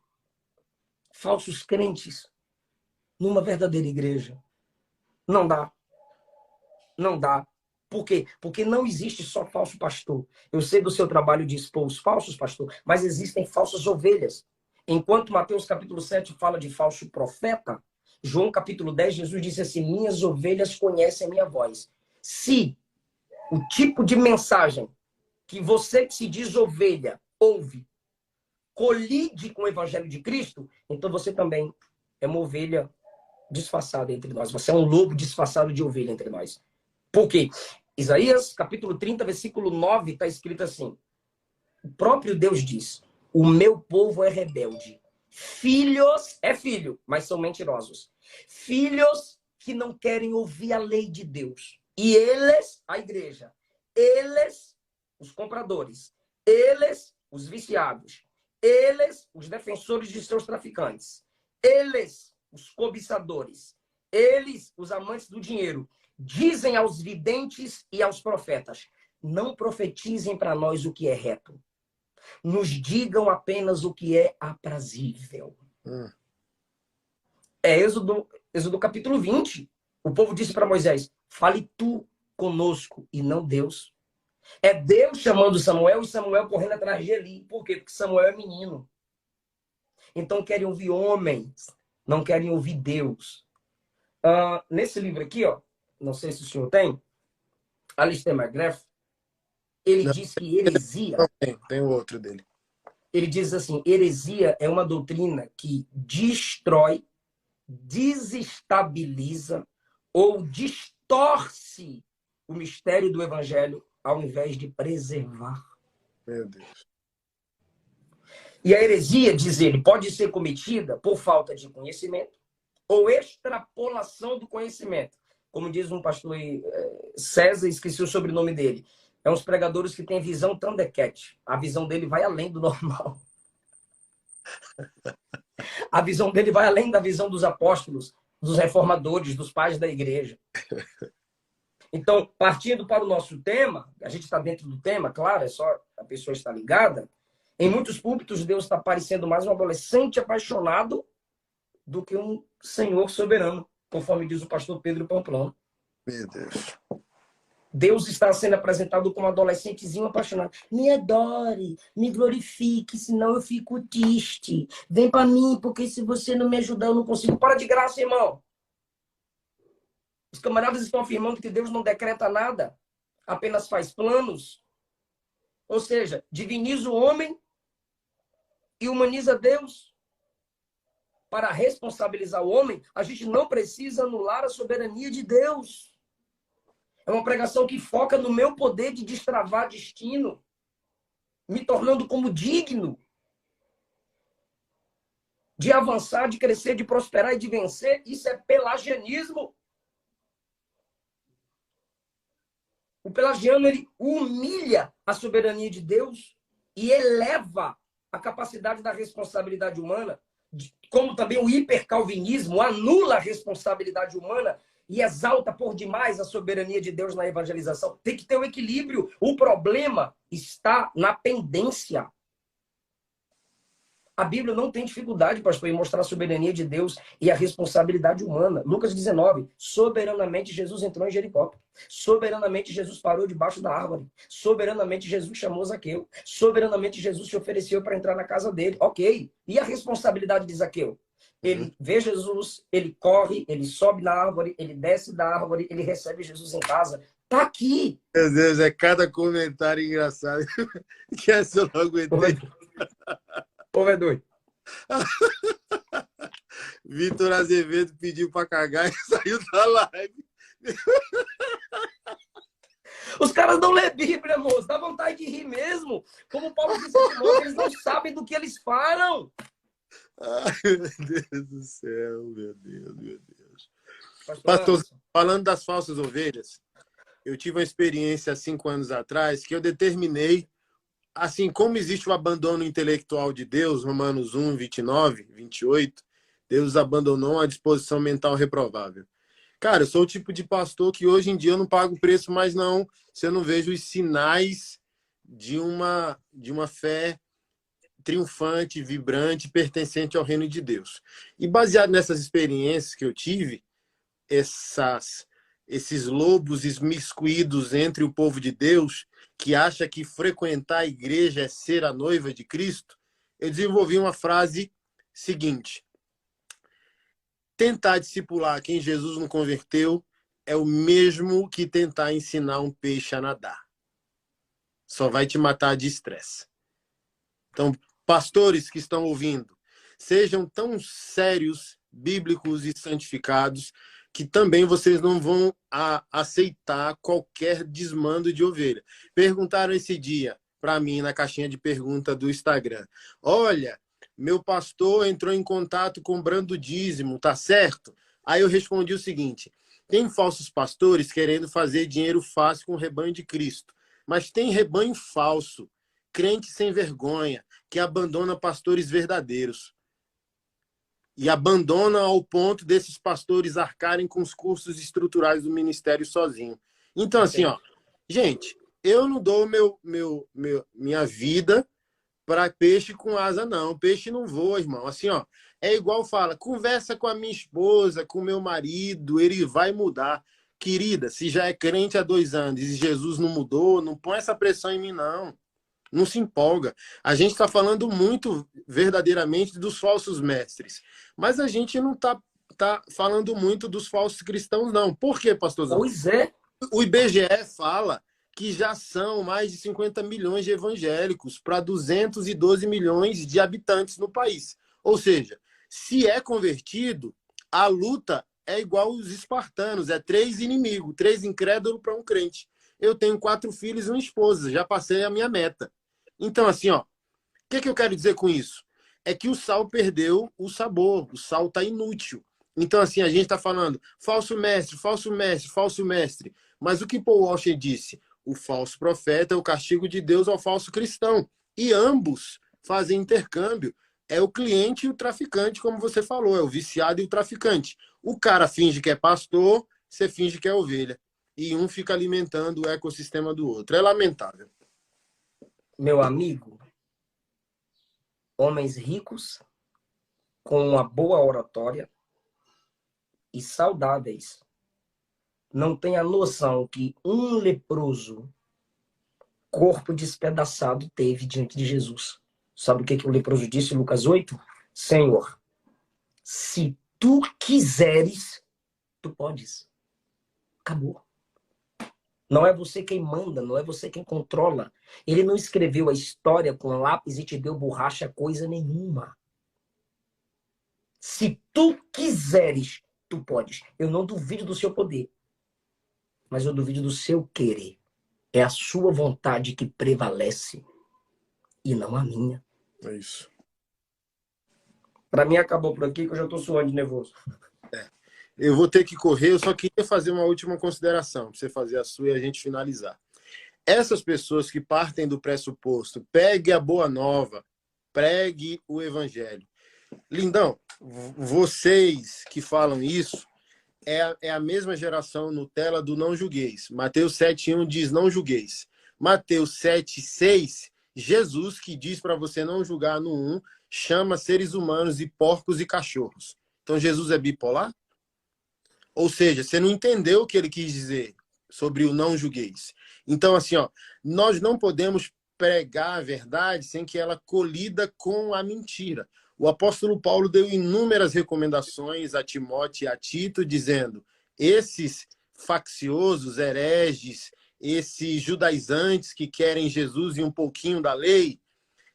falsos crentes numa verdadeira igreja. Não dá. Não dá. Por quê? Porque não existe só falso pastor. Eu sei do seu trabalho de expor os falsos pastor, mas existem falsas ovelhas. Enquanto Mateus capítulo 7 fala de falso profeta, João capítulo 10, Jesus disse assim: minhas ovelhas conhecem a minha voz. Se o tipo de mensagem que você que se diz ovelha ouve colide com o evangelho de Cristo, então você também é uma ovelha disfarçada entre nós. Você é um lobo disfarçado de ovelha entre nós. Por quê? Isaías capítulo 30, versículo 9, está escrito assim: o próprio Deus diz: o meu povo é rebelde. Filhos, é filho, mas são mentirosos. Filhos que não querem ouvir a lei de Deus. E eles, a igreja, eles, os compradores, eles, os viciados, eles, os defensores de seus traficantes, eles, os cobiçadores, eles, os amantes do dinheiro, dizem aos videntes e aos profetas: não profetizem para nós o que é reto. Nos digam apenas o que é aprazível. É Êxodo capítulo 20. O povo disse para Moisés: fale tu conosco e não Deus. É Deus chamando Samuel e Samuel correndo atrás de Eli. Por quê? Porque Samuel é menino. Então querem ouvir homens, não querem ouvir Deus. Nesse livro aqui, ó, não sei se o senhor tem, Alistair McGrath, ele Não, diz que heresia... tem o outro dele. Ele diz assim: heresia é uma doutrina que destrói, desestabiliza ou distorce o mistério do evangelho ao invés de preservar. Meu Deus. E a heresia, diz ele, pode ser cometida por falta de conhecimento ou extrapolação do conhecimento. Como diz um pastor César, esqueci o sobrenome dele. É uns pregadores que têm visão Thundercat. A visão dele vai além do normal. A visão dele vai além da visão dos apóstolos, dos reformadores, dos pais da igreja. Então, partindo para o nosso tema, a gente está dentro do tema, claro, é só a pessoa estar ligada. Em muitos púlpitos, Deus está parecendo mais um adolescente apaixonado do que um senhor soberano, conforme diz o pastor Pedro Pamplona. Meu Deus. Deus está sendo apresentado como um adolescentezinho apaixonado. Me adore, me glorifique, senão eu fico triste. Vem para mim, porque se você não me ajudar, eu não consigo. Para de graça, irmão. Os camaradas estão afirmando que Deus não decreta nada, apenas faz planos. Ou seja, diviniza o homem e humaniza Deus. Para responsabilizar o homem, a gente não precisa anular a soberania de Deus. É uma pregação que foca no meu poder de destravar destino, me tornando como digno de avançar, de crescer, de prosperar e de vencer. Isso é pelagianismo. O pelagiano, ele humilha a soberania de Deus e eleva a capacidade da responsabilidade humana, como também o hipercalvinismo anula a responsabilidade humana e exalta por demais a soberania de Deus na evangelização. Tem que ter um equilíbrio. O problema está na pendência. A Bíblia não tem dificuldade, pastor, em mostrar a soberania de Deus e a responsabilidade humana. Lucas 19, soberanamente Jesus entrou em Jericó. Soberanamente Jesus parou debaixo da árvore. Soberanamente Jesus chamou Zaqueu. Soberanamente Jesus se ofereceu para entrar na casa dele. Ok. E a responsabilidade de Zaqueu? Ele vê Jesus, ele corre, ele sobe na árvore, ele desce da árvore, ele recebe Jesus em casa. Tá aqui. Meu Deus, é cada comentário engraçado que essa eu não aguentei. Povo é doido. Vitor Azevedo pediu para cagar e saiu da live. Os caras não lê Bíblia, moço. Dá vontade de rir mesmo. Como Paulo disse a Timóteo, eles não sabem do que eles falam. Ai, meu Deus do céu, meu Deus, meu Deus. Pastor, falando das falsas ovelhas, eu tive uma experiência há 5 anos atrás que eu determinei, assim como existe o abandono intelectual de Deus, Romanos 1, 29, 28, Deus abandonou a disposição mental reprovável. Cara, eu sou o tipo de pastor que hoje em dia eu não pago preço mais não, se eu não vejo os sinais de uma fé triunfante, vibrante, pertencente ao reino de Deus. E baseado nessas experiências que eu tive, esses lobos esmiscuídos entre o povo de Deus, que acha que frequentar a igreja é ser a noiva de Cristo, eu desenvolvi uma frase seguinte: tentar discipular quem Jesus não converteu é o mesmo que tentar ensinar um peixe a nadar. Só vai te matar de estresse. Então, pastores que estão ouvindo, sejam tão sérios, bíblicos e santificados, que também vocês não vão aceitar qualquer desmando de ovelha. Perguntaram esse dia para mim na caixinha de pergunta do Instagram: olha, meu pastor entrou em contato cobrando dízimo, tá certo? Aí eu respondi o seguinte: tem falsos pastores querendo fazer dinheiro fácil com o rebanho de Cristo, mas tem rebanho falso, crente sem vergonha, que abandona pastores verdadeiros. E abandona ao ponto desses pastores arcarem com os custos estruturais do ministério sozinho. Então, assim, ó, gente, eu não dou minha vida para peixe com asa, não. Peixe não voa, irmão. Assim, ó, é igual fala, conversa com a minha esposa, com o meu marido, ele vai mudar. Querida, se já é crente há 2 anos e Jesus não mudou, não põe essa pressão em mim, não. Não se empolga. A gente está falando muito verdadeiramente dos falsos mestres, mas a gente não tá falando muito dos falsos cristãos, não. Por quê, pastorzão? Pois é. O IBGE fala que já são mais de 50 milhões de evangélicos para 212 milhões de habitantes no país. Ou seja, se é convertido, a luta é igual os espartanos, é 3 inimigos, 3 incrédulos para um crente. Eu tenho 4 filhos e uma esposa, já passei a minha meta. Então, assim, ó, o que eu quero dizer com isso? É que o sal perdeu o sabor, o sal está inútil. Então, assim, a gente está falando falso mestre, falso mestre, falso mestre. Mas o que Paul Washer disse? O falso profeta é o castigo de Deus ao falso cristão. E ambos fazem intercâmbio. É o cliente e o traficante, como você falou, é o viciado e o traficante. O cara finge que é pastor, você finge que é ovelha. E um fica alimentando o ecossistema do outro. É lamentável. Meu amigo, homens ricos, com uma boa oratória e saudáveis, não têm a noção que um leproso, corpo despedaçado, teve diante de Jesus. Sabe o que o leproso disse em Lucas 8? Senhor, se tu quiseres, tu podes. Acabou. Não é você quem manda, não é você quem controla. Ele não escreveu a história com lápis e te deu borracha coisa nenhuma. Se tu quiseres, tu podes. Eu não duvido do seu poder, mas eu duvido do seu querer. É a sua vontade que prevalece e não a minha. É isso. Para mim acabou por aqui que eu já estou suando de nervoso. Eu vou ter que correr, eu só queria fazer uma última consideração, para você fazer a sua e a gente finalizar. Essas pessoas que partem do pressuposto, pegue a boa nova, pregue o evangelho. Lindão, vocês que falam isso, é a mesma geração Nutella do não julgueis. Mateus 7,1 diz não julgueis. Mateus 7,6, Jesus que diz para você não julgar no 1, chama seres humanos de porcos e cachorros. Então Jesus é bipolar? Ou seja, você não entendeu o que ele quis dizer sobre o não julgueis. Então, assim, ó, nós não podemos pregar a verdade sem que ela colida com a mentira. O apóstolo Paulo deu inúmeras recomendações a Timóteo e a Tito, dizendo: esses facciosos, hereges, esses judaizantes que querem Jesus e um pouquinho da lei,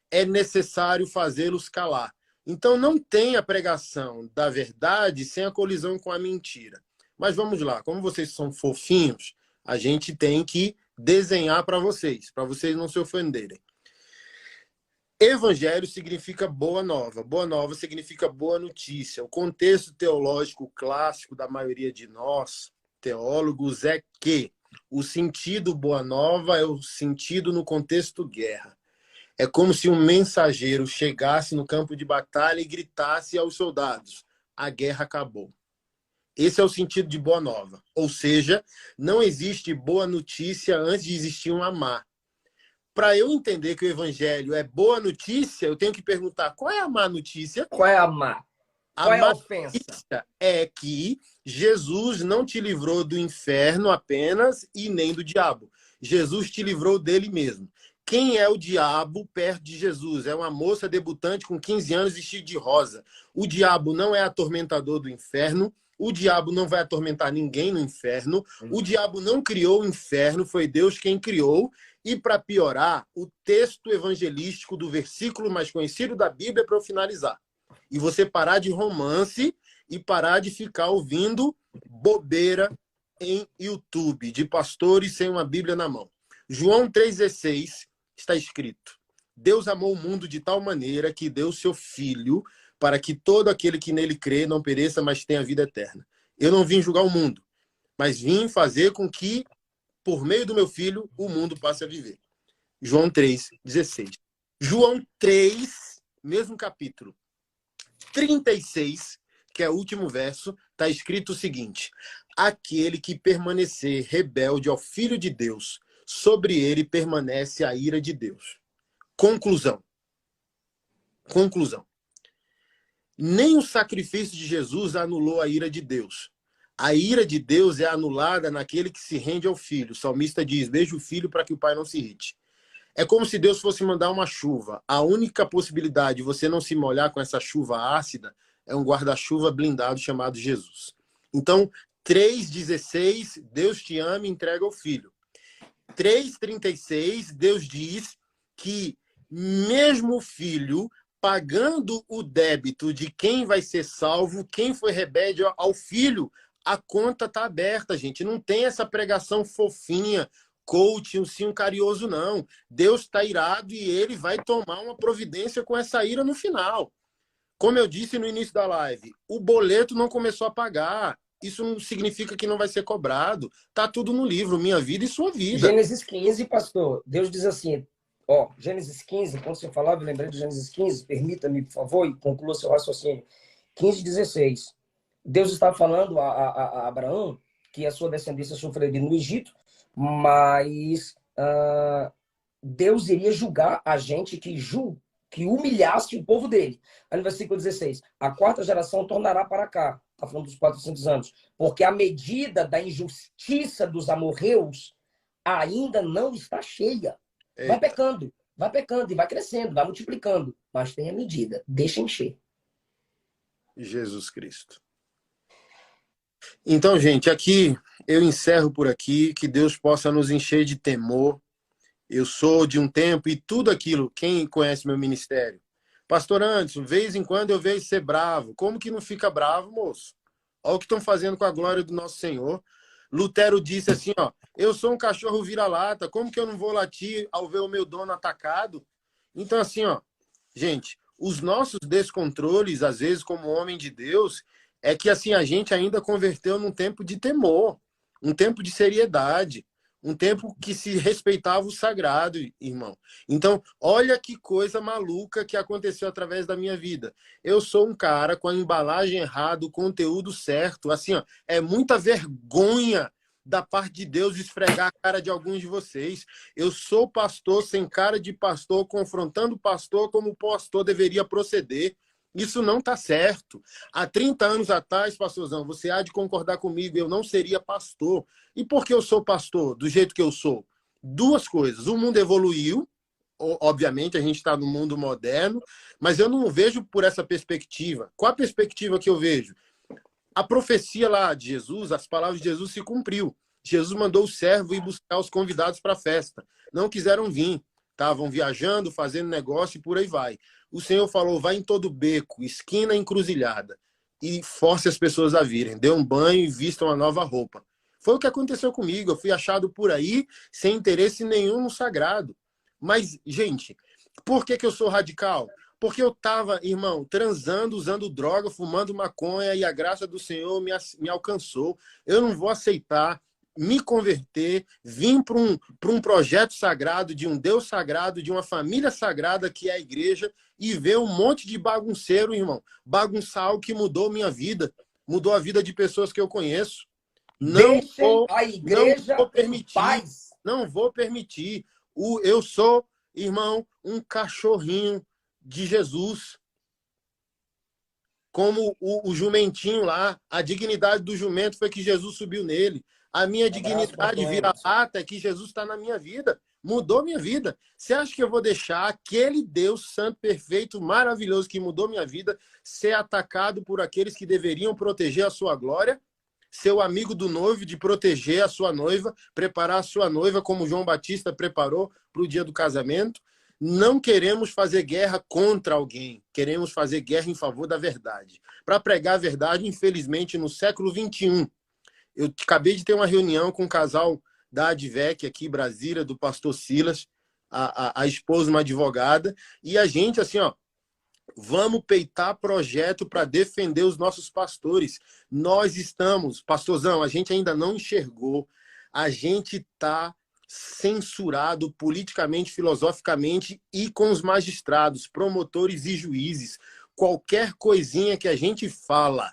é necessário fazê-los calar. Então, não tem a pregação da verdade sem a colisão com a mentira. Mas vamos lá, como vocês são fofinhos, a gente tem que desenhar para vocês não se ofenderem. Evangelho significa boa nova. Boa nova significa boa notícia. O contexto teológico clássico da maioria de nós, teólogos, é que o sentido boa nova é o sentido no contexto guerra. É como se um mensageiro chegasse no campo de batalha e gritasse aos soldados: a guerra acabou. Esse é o sentido de boa nova. Ou seja, não existe boa notícia antes de existir uma má. Para eu entender que o evangelho é boa notícia, eu tenho que perguntar: qual é a má notícia? Qual é a má? Qual é a ofensa? Notícia é que Jesus não te livrou do inferno apenas e nem do diabo. Jesus te livrou dele mesmo. Quem é o diabo perto de Jesus? É uma moça debutante com 15 anos vestida de rosa. O diabo não é atormentador do inferno. O diabo não vai atormentar ninguém no inferno. O diabo não criou o inferno, foi Deus quem criou. E para piorar, o texto evangelístico do versículo mais conhecido da Bíblia para eu finalizar. E você parar de romance e parar de ficar ouvindo bobeira em YouTube de pastores sem uma Bíblia na mão. João 3,16 está escrito: Deus amou o mundo de tal maneira que deu seu Filho para que todo aquele que nele crê não pereça, mas tenha vida eterna. Eu não vim julgar o mundo, mas vim fazer com que, por meio do meu Filho, o mundo passe a viver. João 3,16. João 3, mesmo capítulo, 36, que é o último verso, está escrito o seguinte: aquele que permanecer rebelde ao Filho de Deus, sobre ele permanece a ira de Deus. Conclusão. Conclusão. Nem o sacrifício de Jesus anulou a ira de Deus. A ira de Deus é anulada naquele que se rende ao Filho. O salmista diz: deixa o Filho para que o Pai não se irrite. É como se Deus fosse mandar uma chuva. A única possibilidade de você não se molhar com essa chuva ácida é um guarda-chuva blindado chamado Jesus. Então, 3,16, Deus te ama e entrega o Filho. 3,36, Deus diz que mesmo o Filho, pagando o débito de quem vai ser salvo, quem foi rebelde ao Filho, a conta está aberta, gente. Não tem essa pregação fofinha, coach, um sim carinhoso, não. Deus está irado e ele vai tomar uma providência com essa ira no final. Como eu disse no início da live, o boleto não começou a pagar. Isso não significa que não vai ser cobrado. Tá tudo no livro, Minha Vida e Sua Vida. Gênesis 15, pastor, Deus diz assim, ó, Gênesis 15, quando você falava, eu lembrei de Gênesis 15, permita-me, por favor, e conclua seu raciocínio. 15:16. Deus estava falando a Abraão que a sua descendência sofreria no Egito, mas Deus iria julgar a gente que humilhasse o povo dele. Aí no versículo 16, a quarta geração tornará para cá. Está falando dos 400 anos. Porque a medida da injustiça dos amorreus ainda não está cheia. Vai pecando e vai crescendo, vai multiplicando. Mas tem a medida, deixa encher. Jesus Cristo. Então, gente, aqui eu encerro por aqui. Que Deus possa nos encher de temor. Eu sou de um tempo e tudo aquilo, quem conhece meu ministério. Pastor Anderson, de vez em quando eu vejo ser bravo. Como que não fica bravo, moço? Olha o que estão fazendo com a glória do nosso Senhor. Lutero disse assim, ó, eu sou um cachorro vira-lata, como que eu não vou latir ao ver o meu dono atacado? Então, assim, ó, gente, os nossos descontroles, às vezes, como homem de Deus, é que, assim, a gente ainda converteu num tempo de temor, um tempo de seriedade, um tempo que se respeitava o sagrado, irmão. Então, olha que coisa maluca que aconteceu através da minha vida. Eu sou um cara com a embalagem errada, o conteúdo certo. Assim, ó, é muita vergonha da parte de Deus esfregar a cara de alguns de vocês. Eu sou pastor sem cara de pastor, confrontando o pastor como o pastor deveria proceder. Isso não está certo. Há 30 anos atrás, pastorzão, você há de concordar comigo, eu não seria pastor. E por que eu sou pastor do jeito que eu sou? Duas coisas. O mundo evoluiu, obviamente, a gente está no mundo moderno, mas eu não vejo por essa perspectiva. Qual a perspectiva que eu vejo? A profecia lá de Jesus, as palavras de Jesus se cumpriu. Jesus mandou o servo ir buscar os convidados para a festa. Não quiseram vir. Estavam viajando, fazendo negócio e por aí vai. O Senhor falou, vai em todo beco, esquina, encruzilhada, e force as pessoas a virem. Dê um banho e vista uma nova roupa. Foi o que aconteceu comigo. Eu fui achado por aí sem interesse nenhum no sagrado. Mas, gente, por que eu sou radical? Porque eu estava, irmão, transando, usando droga, fumando maconha e a graça do Senhor me alcançou. Eu não vou aceitar me converter, vim para um projeto sagrado, de um Deus sagrado, de uma família sagrada que é a igreja, e ver um monte de bagunceiro, irmão, bagunçar algo que mudou minha vida, mudou a vida de pessoas que eu conheço. Deixem a igreja não vou permitir, paz. não vou permitir. Eu sou, irmão, um cachorrinho de Jesus. Como o jumentinho lá, a dignidade do jumento foi que Jesus subiu nele. A minha Abraço, dignidade pastor Emerson. vira-lata é que Jesus está na minha vida. Mudou minha vida. Você acha que eu vou deixar aquele Deus santo, perfeito, maravilhoso que mudou minha vida ser atacado por aqueles que deveriam proteger a sua glória? Ser o amigo do noivo, de proteger a sua noiva, preparar a sua noiva como João Batista preparou para o dia do casamento? Não queremos fazer guerra contra alguém, queremos fazer guerra em favor da verdade. Para pregar a verdade, infelizmente, no século XXI, eu acabei de ter uma reunião com um casal da Advec aqui em Brasília, do pastor Silas, a esposa, uma advogada, e a gente, assim, ó, vamos peitar projeto para defender os nossos pastores. Nós estamos, pastorzão, a gente ainda não enxergou, a gente está censurado politicamente, filosoficamente e com os magistrados, promotores e juízes. Qualquer coisinha que a gente fala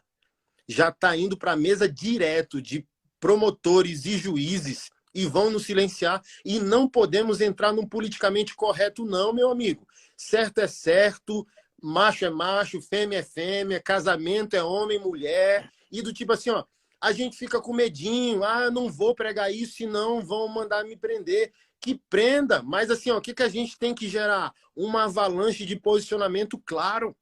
já está indo para a mesa direto de promotores e juízes e vão nos silenciar. E não podemos entrar num politicamente correto, não, meu amigo. Certo é certo, macho é macho, fêmea é fêmea, casamento é homem, mulher. E do tipo assim, ó, a gente fica com medinho, não vou pregar isso, senão vão mandar me prender. Que prenda, mas assim, ó, o que a gente tem que gerar? Uma avalanche de posicionamento claro.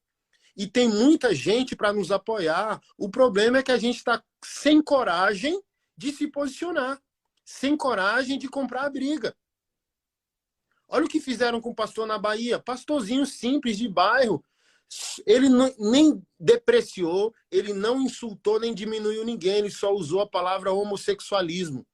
E tem muita gente para nos apoiar. O problema é que a gente está sem coragem de se posicionar, sem coragem de comprar a briga. Olha o que fizeram com o pastor na Bahia. Pastorzinho simples de bairro. Ele nem depreciou, ele não insultou, nem diminuiu ninguém. Ele só usou a palavra homossexualismo.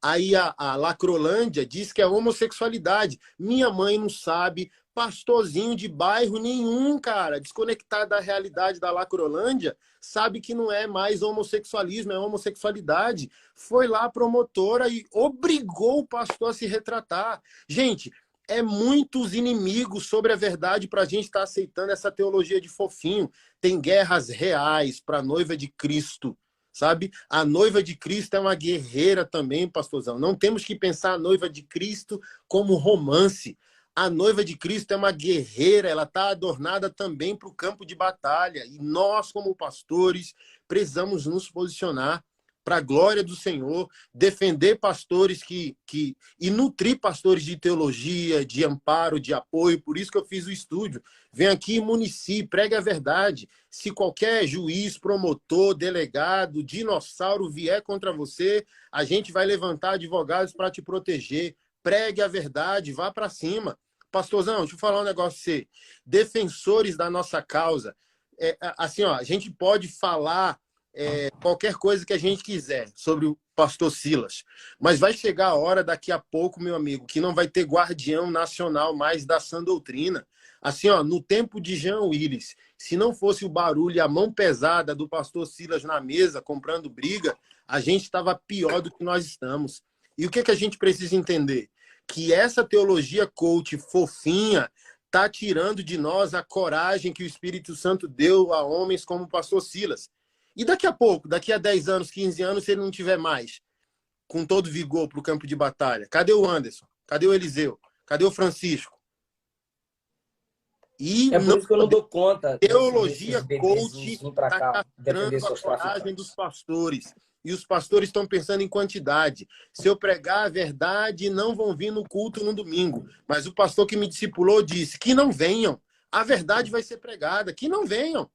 Aí a Lacrolândia diz que é homossexualidade. Minha mãe não sabe, pastorzinho de bairro nenhum, cara, desconectado da realidade da Lacrolândia, sabe que não é mais homossexualismo, é homossexualidade. Foi lá a promotora e obrigou o pastor a se retratar. Gente, é muitos inimigos sobre a verdade para a gente estar aceitando essa teologia de fofinho. Tem guerras reais para a noiva de Cristo. Sabe? A noiva de Cristo é uma guerreira também, pastorzão. Não temos que pensar a noiva de Cristo como romance. A noiva de Cristo é uma guerreira, ela está adornada também para o campo de batalha. E nós, como pastores, precisamos nos posicionar para a glória do Senhor, defender pastores e nutrir pastores de teologia, de amparo, de apoio. Por isso que eu fiz o estúdio. Vem aqui e municie, pregue a verdade. Se qualquer juiz, promotor, delegado, dinossauro vier contra você, a gente vai levantar advogados para te proteger. Pregue a verdade, vá para cima. Pastorzão, deixa eu falar um negócio pra você. Defensores da nossa causa. Assim, ó, a gente pode falar qualquer coisa que a gente quiser sobre o pastor Silas, mas vai chegar a hora daqui a pouco, meu amigo, que não vai ter guardião nacional mais da sã doutrina. Assim, ó, no tempo de Jean Willis, se não fosse o barulho e a mão pesada do pastor Silas na mesa comprando briga, a gente estava pior do que nós estamos. E o que a gente precisa entender? Que essa teologia coach fofinha está tirando de nós a coragem que o Espírito Santo deu a homens como o pastor Silas. E daqui a pouco, daqui a 10 anos, 15 anos, se ele não tiver mais com todo vigor para o campo de batalha, cadê o Anderson? Cadê o Eliseu? Cadê o Francisco? E É por não isso que eu não dou conta teologia desses coach bebezinhos vir para está cá defender castrando a seus coragem dos traficantes. pastores. E os pastores estão pensando em quantidade. Se eu pregar a verdade, não vão vir no culto no domingo. Mas o pastor que me discipulou disse que não venham. A verdade vai ser pregada. Que não venham.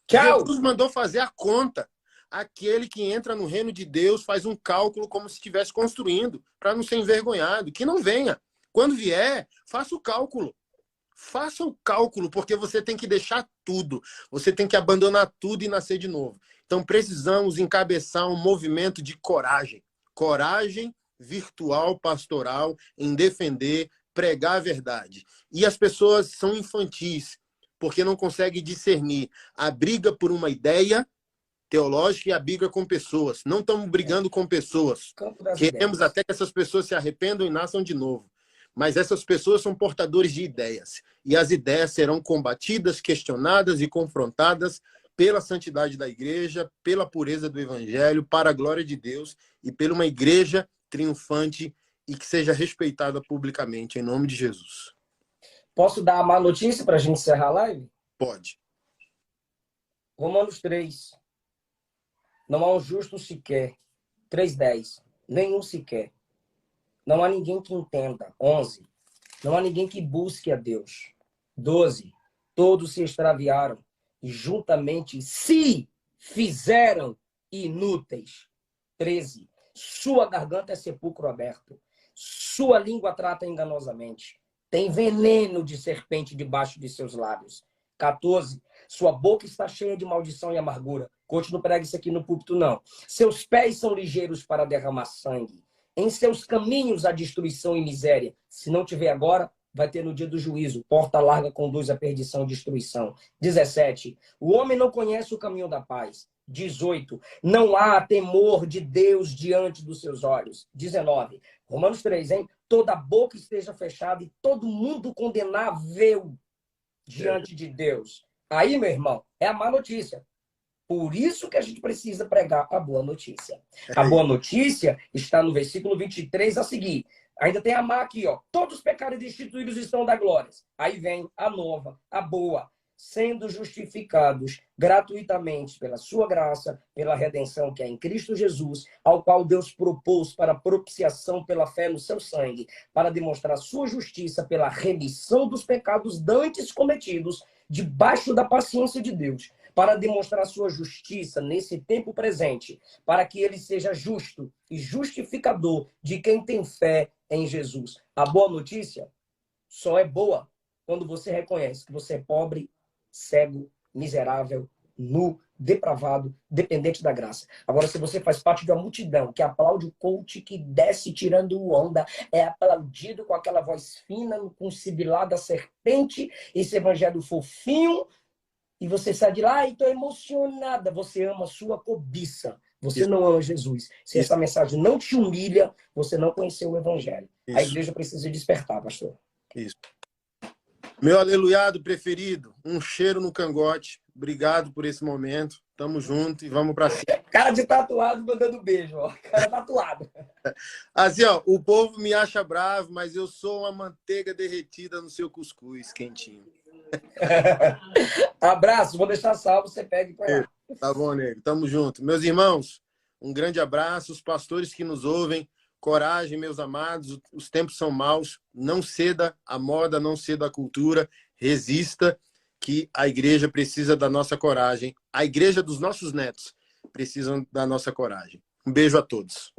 Tchau! Jesus mandou fazer a conta. Aquele que entra no reino de Deus faz um cálculo como se estivesse construindo, para não ser envergonhado. Que não venha. Quando vier, faça o cálculo. Faça o cálculo, porque você tem que deixar tudo. Você tem que abandonar tudo e nascer de novo. Então, precisamos encabeçar um movimento de coragem. Coragem virtual, pastoral, em defender, pregar a verdade. E as pessoas são infantis, porque não conseguem discernir a briga por uma ideia teológica e a briga com pessoas. Não estamos brigando com pessoas. Campo das Queremos ideias. até que essas pessoas se arrependam e nasçam de novo. Mas essas pessoas são portadores de ideias. E as ideias serão combatidas, questionadas e confrontadas pela santidade da igreja, pela pureza do evangelho, para a glória de Deus e pela uma igreja triunfante e que seja respeitada publicamente, em nome de Jesus. Posso dar a má notícia para a gente encerrar a live? Pode. Romanos 3. Não há um justo sequer. 3:10. nenhum sequer. Não há ninguém que entenda. 11. Não há ninguém que busque a Deus. 12. Todos se extraviaram e juntamente se fizeram inúteis. 13. Sua garganta é sepulcro aberto. Sua língua trata enganosamente. Tem veneno de serpente debaixo de seus lábios. 14. Sua boca está cheia de maldição e amargura. Coach, não prega isso aqui no púlpito, não. Seus pés são ligeiros para derramar sangue. Em seus caminhos há destruição e miséria. Se não tiver agora, vai ter no dia do juízo. Porta larga conduz à perdição e destruição. 17. O homem não conhece o caminho da paz. 18. Não há temor de Deus diante dos seus olhos. 19. Romanos 3, hein? Toda boca esteja fechada e todo mundo condenável diante de Deus. Aí, meu irmão, é a má notícia. Por isso que a gente precisa pregar a boa notícia. A boa notícia está no versículo 23 a seguir. Ainda tem a má aqui, ó. Todos os pecados destituídos estão da glória. Aí vem a nova, a boa. Sendo justificados gratuitamente pela sua graça, pela redenção que é em Cristo Jesus, ao qual Deus propôs para propiciação pela fé no seu sangue, para demonstrar sua justiça pela remissão dos pecados dantes cometidos, debaixo da paciência de Deus, para demonstrar sua justiça nesse tempo presente, para que ele seja justo e justificador de quem tem fé em Jesus. A boa notícia só é boa quando você reconhece que você é pobre, cego, miserável, nu, depravado, dependente da graça. Agora, se você faz parte de uma multidão que aplaude o coach que desce tirando onda, é aplaudido com aquela voz fina, com o sibilar da serpente, esse evangelho fofinho, e você sai de lá e estou emocionada. Você ama a sua cobiça. Você não ama Jesus. Se essa mensagem não te humilha, você não conheceu o evangelho. A igreja precisa despertar, pastor. Isso. Meu aleluiado preferido, um cheiro no cangote. Obrigado por esse momento. Tamo junto e vamos pra cima. Cara de tatuado mandando beijo, ó. Cara tatuado. Assim, ó, o povo me acha bravo, mas eu sou uma manteiga derretida no seu cuscuz, quentinho. Abraço, vou deixar salvo, você pega e põe lá. Tá bom, nego. Tamo junto. Meus irmãos, um grande abraço. Os pastores que nos ouvem, coragem, meus amados. Os tempos são maus. Não ceda à moda, não ceda à cultura. Resista, que a igreja precisa da nossa coragem. A igreja dos nossos netos precisa da nossa coragem. Um beijo a todos.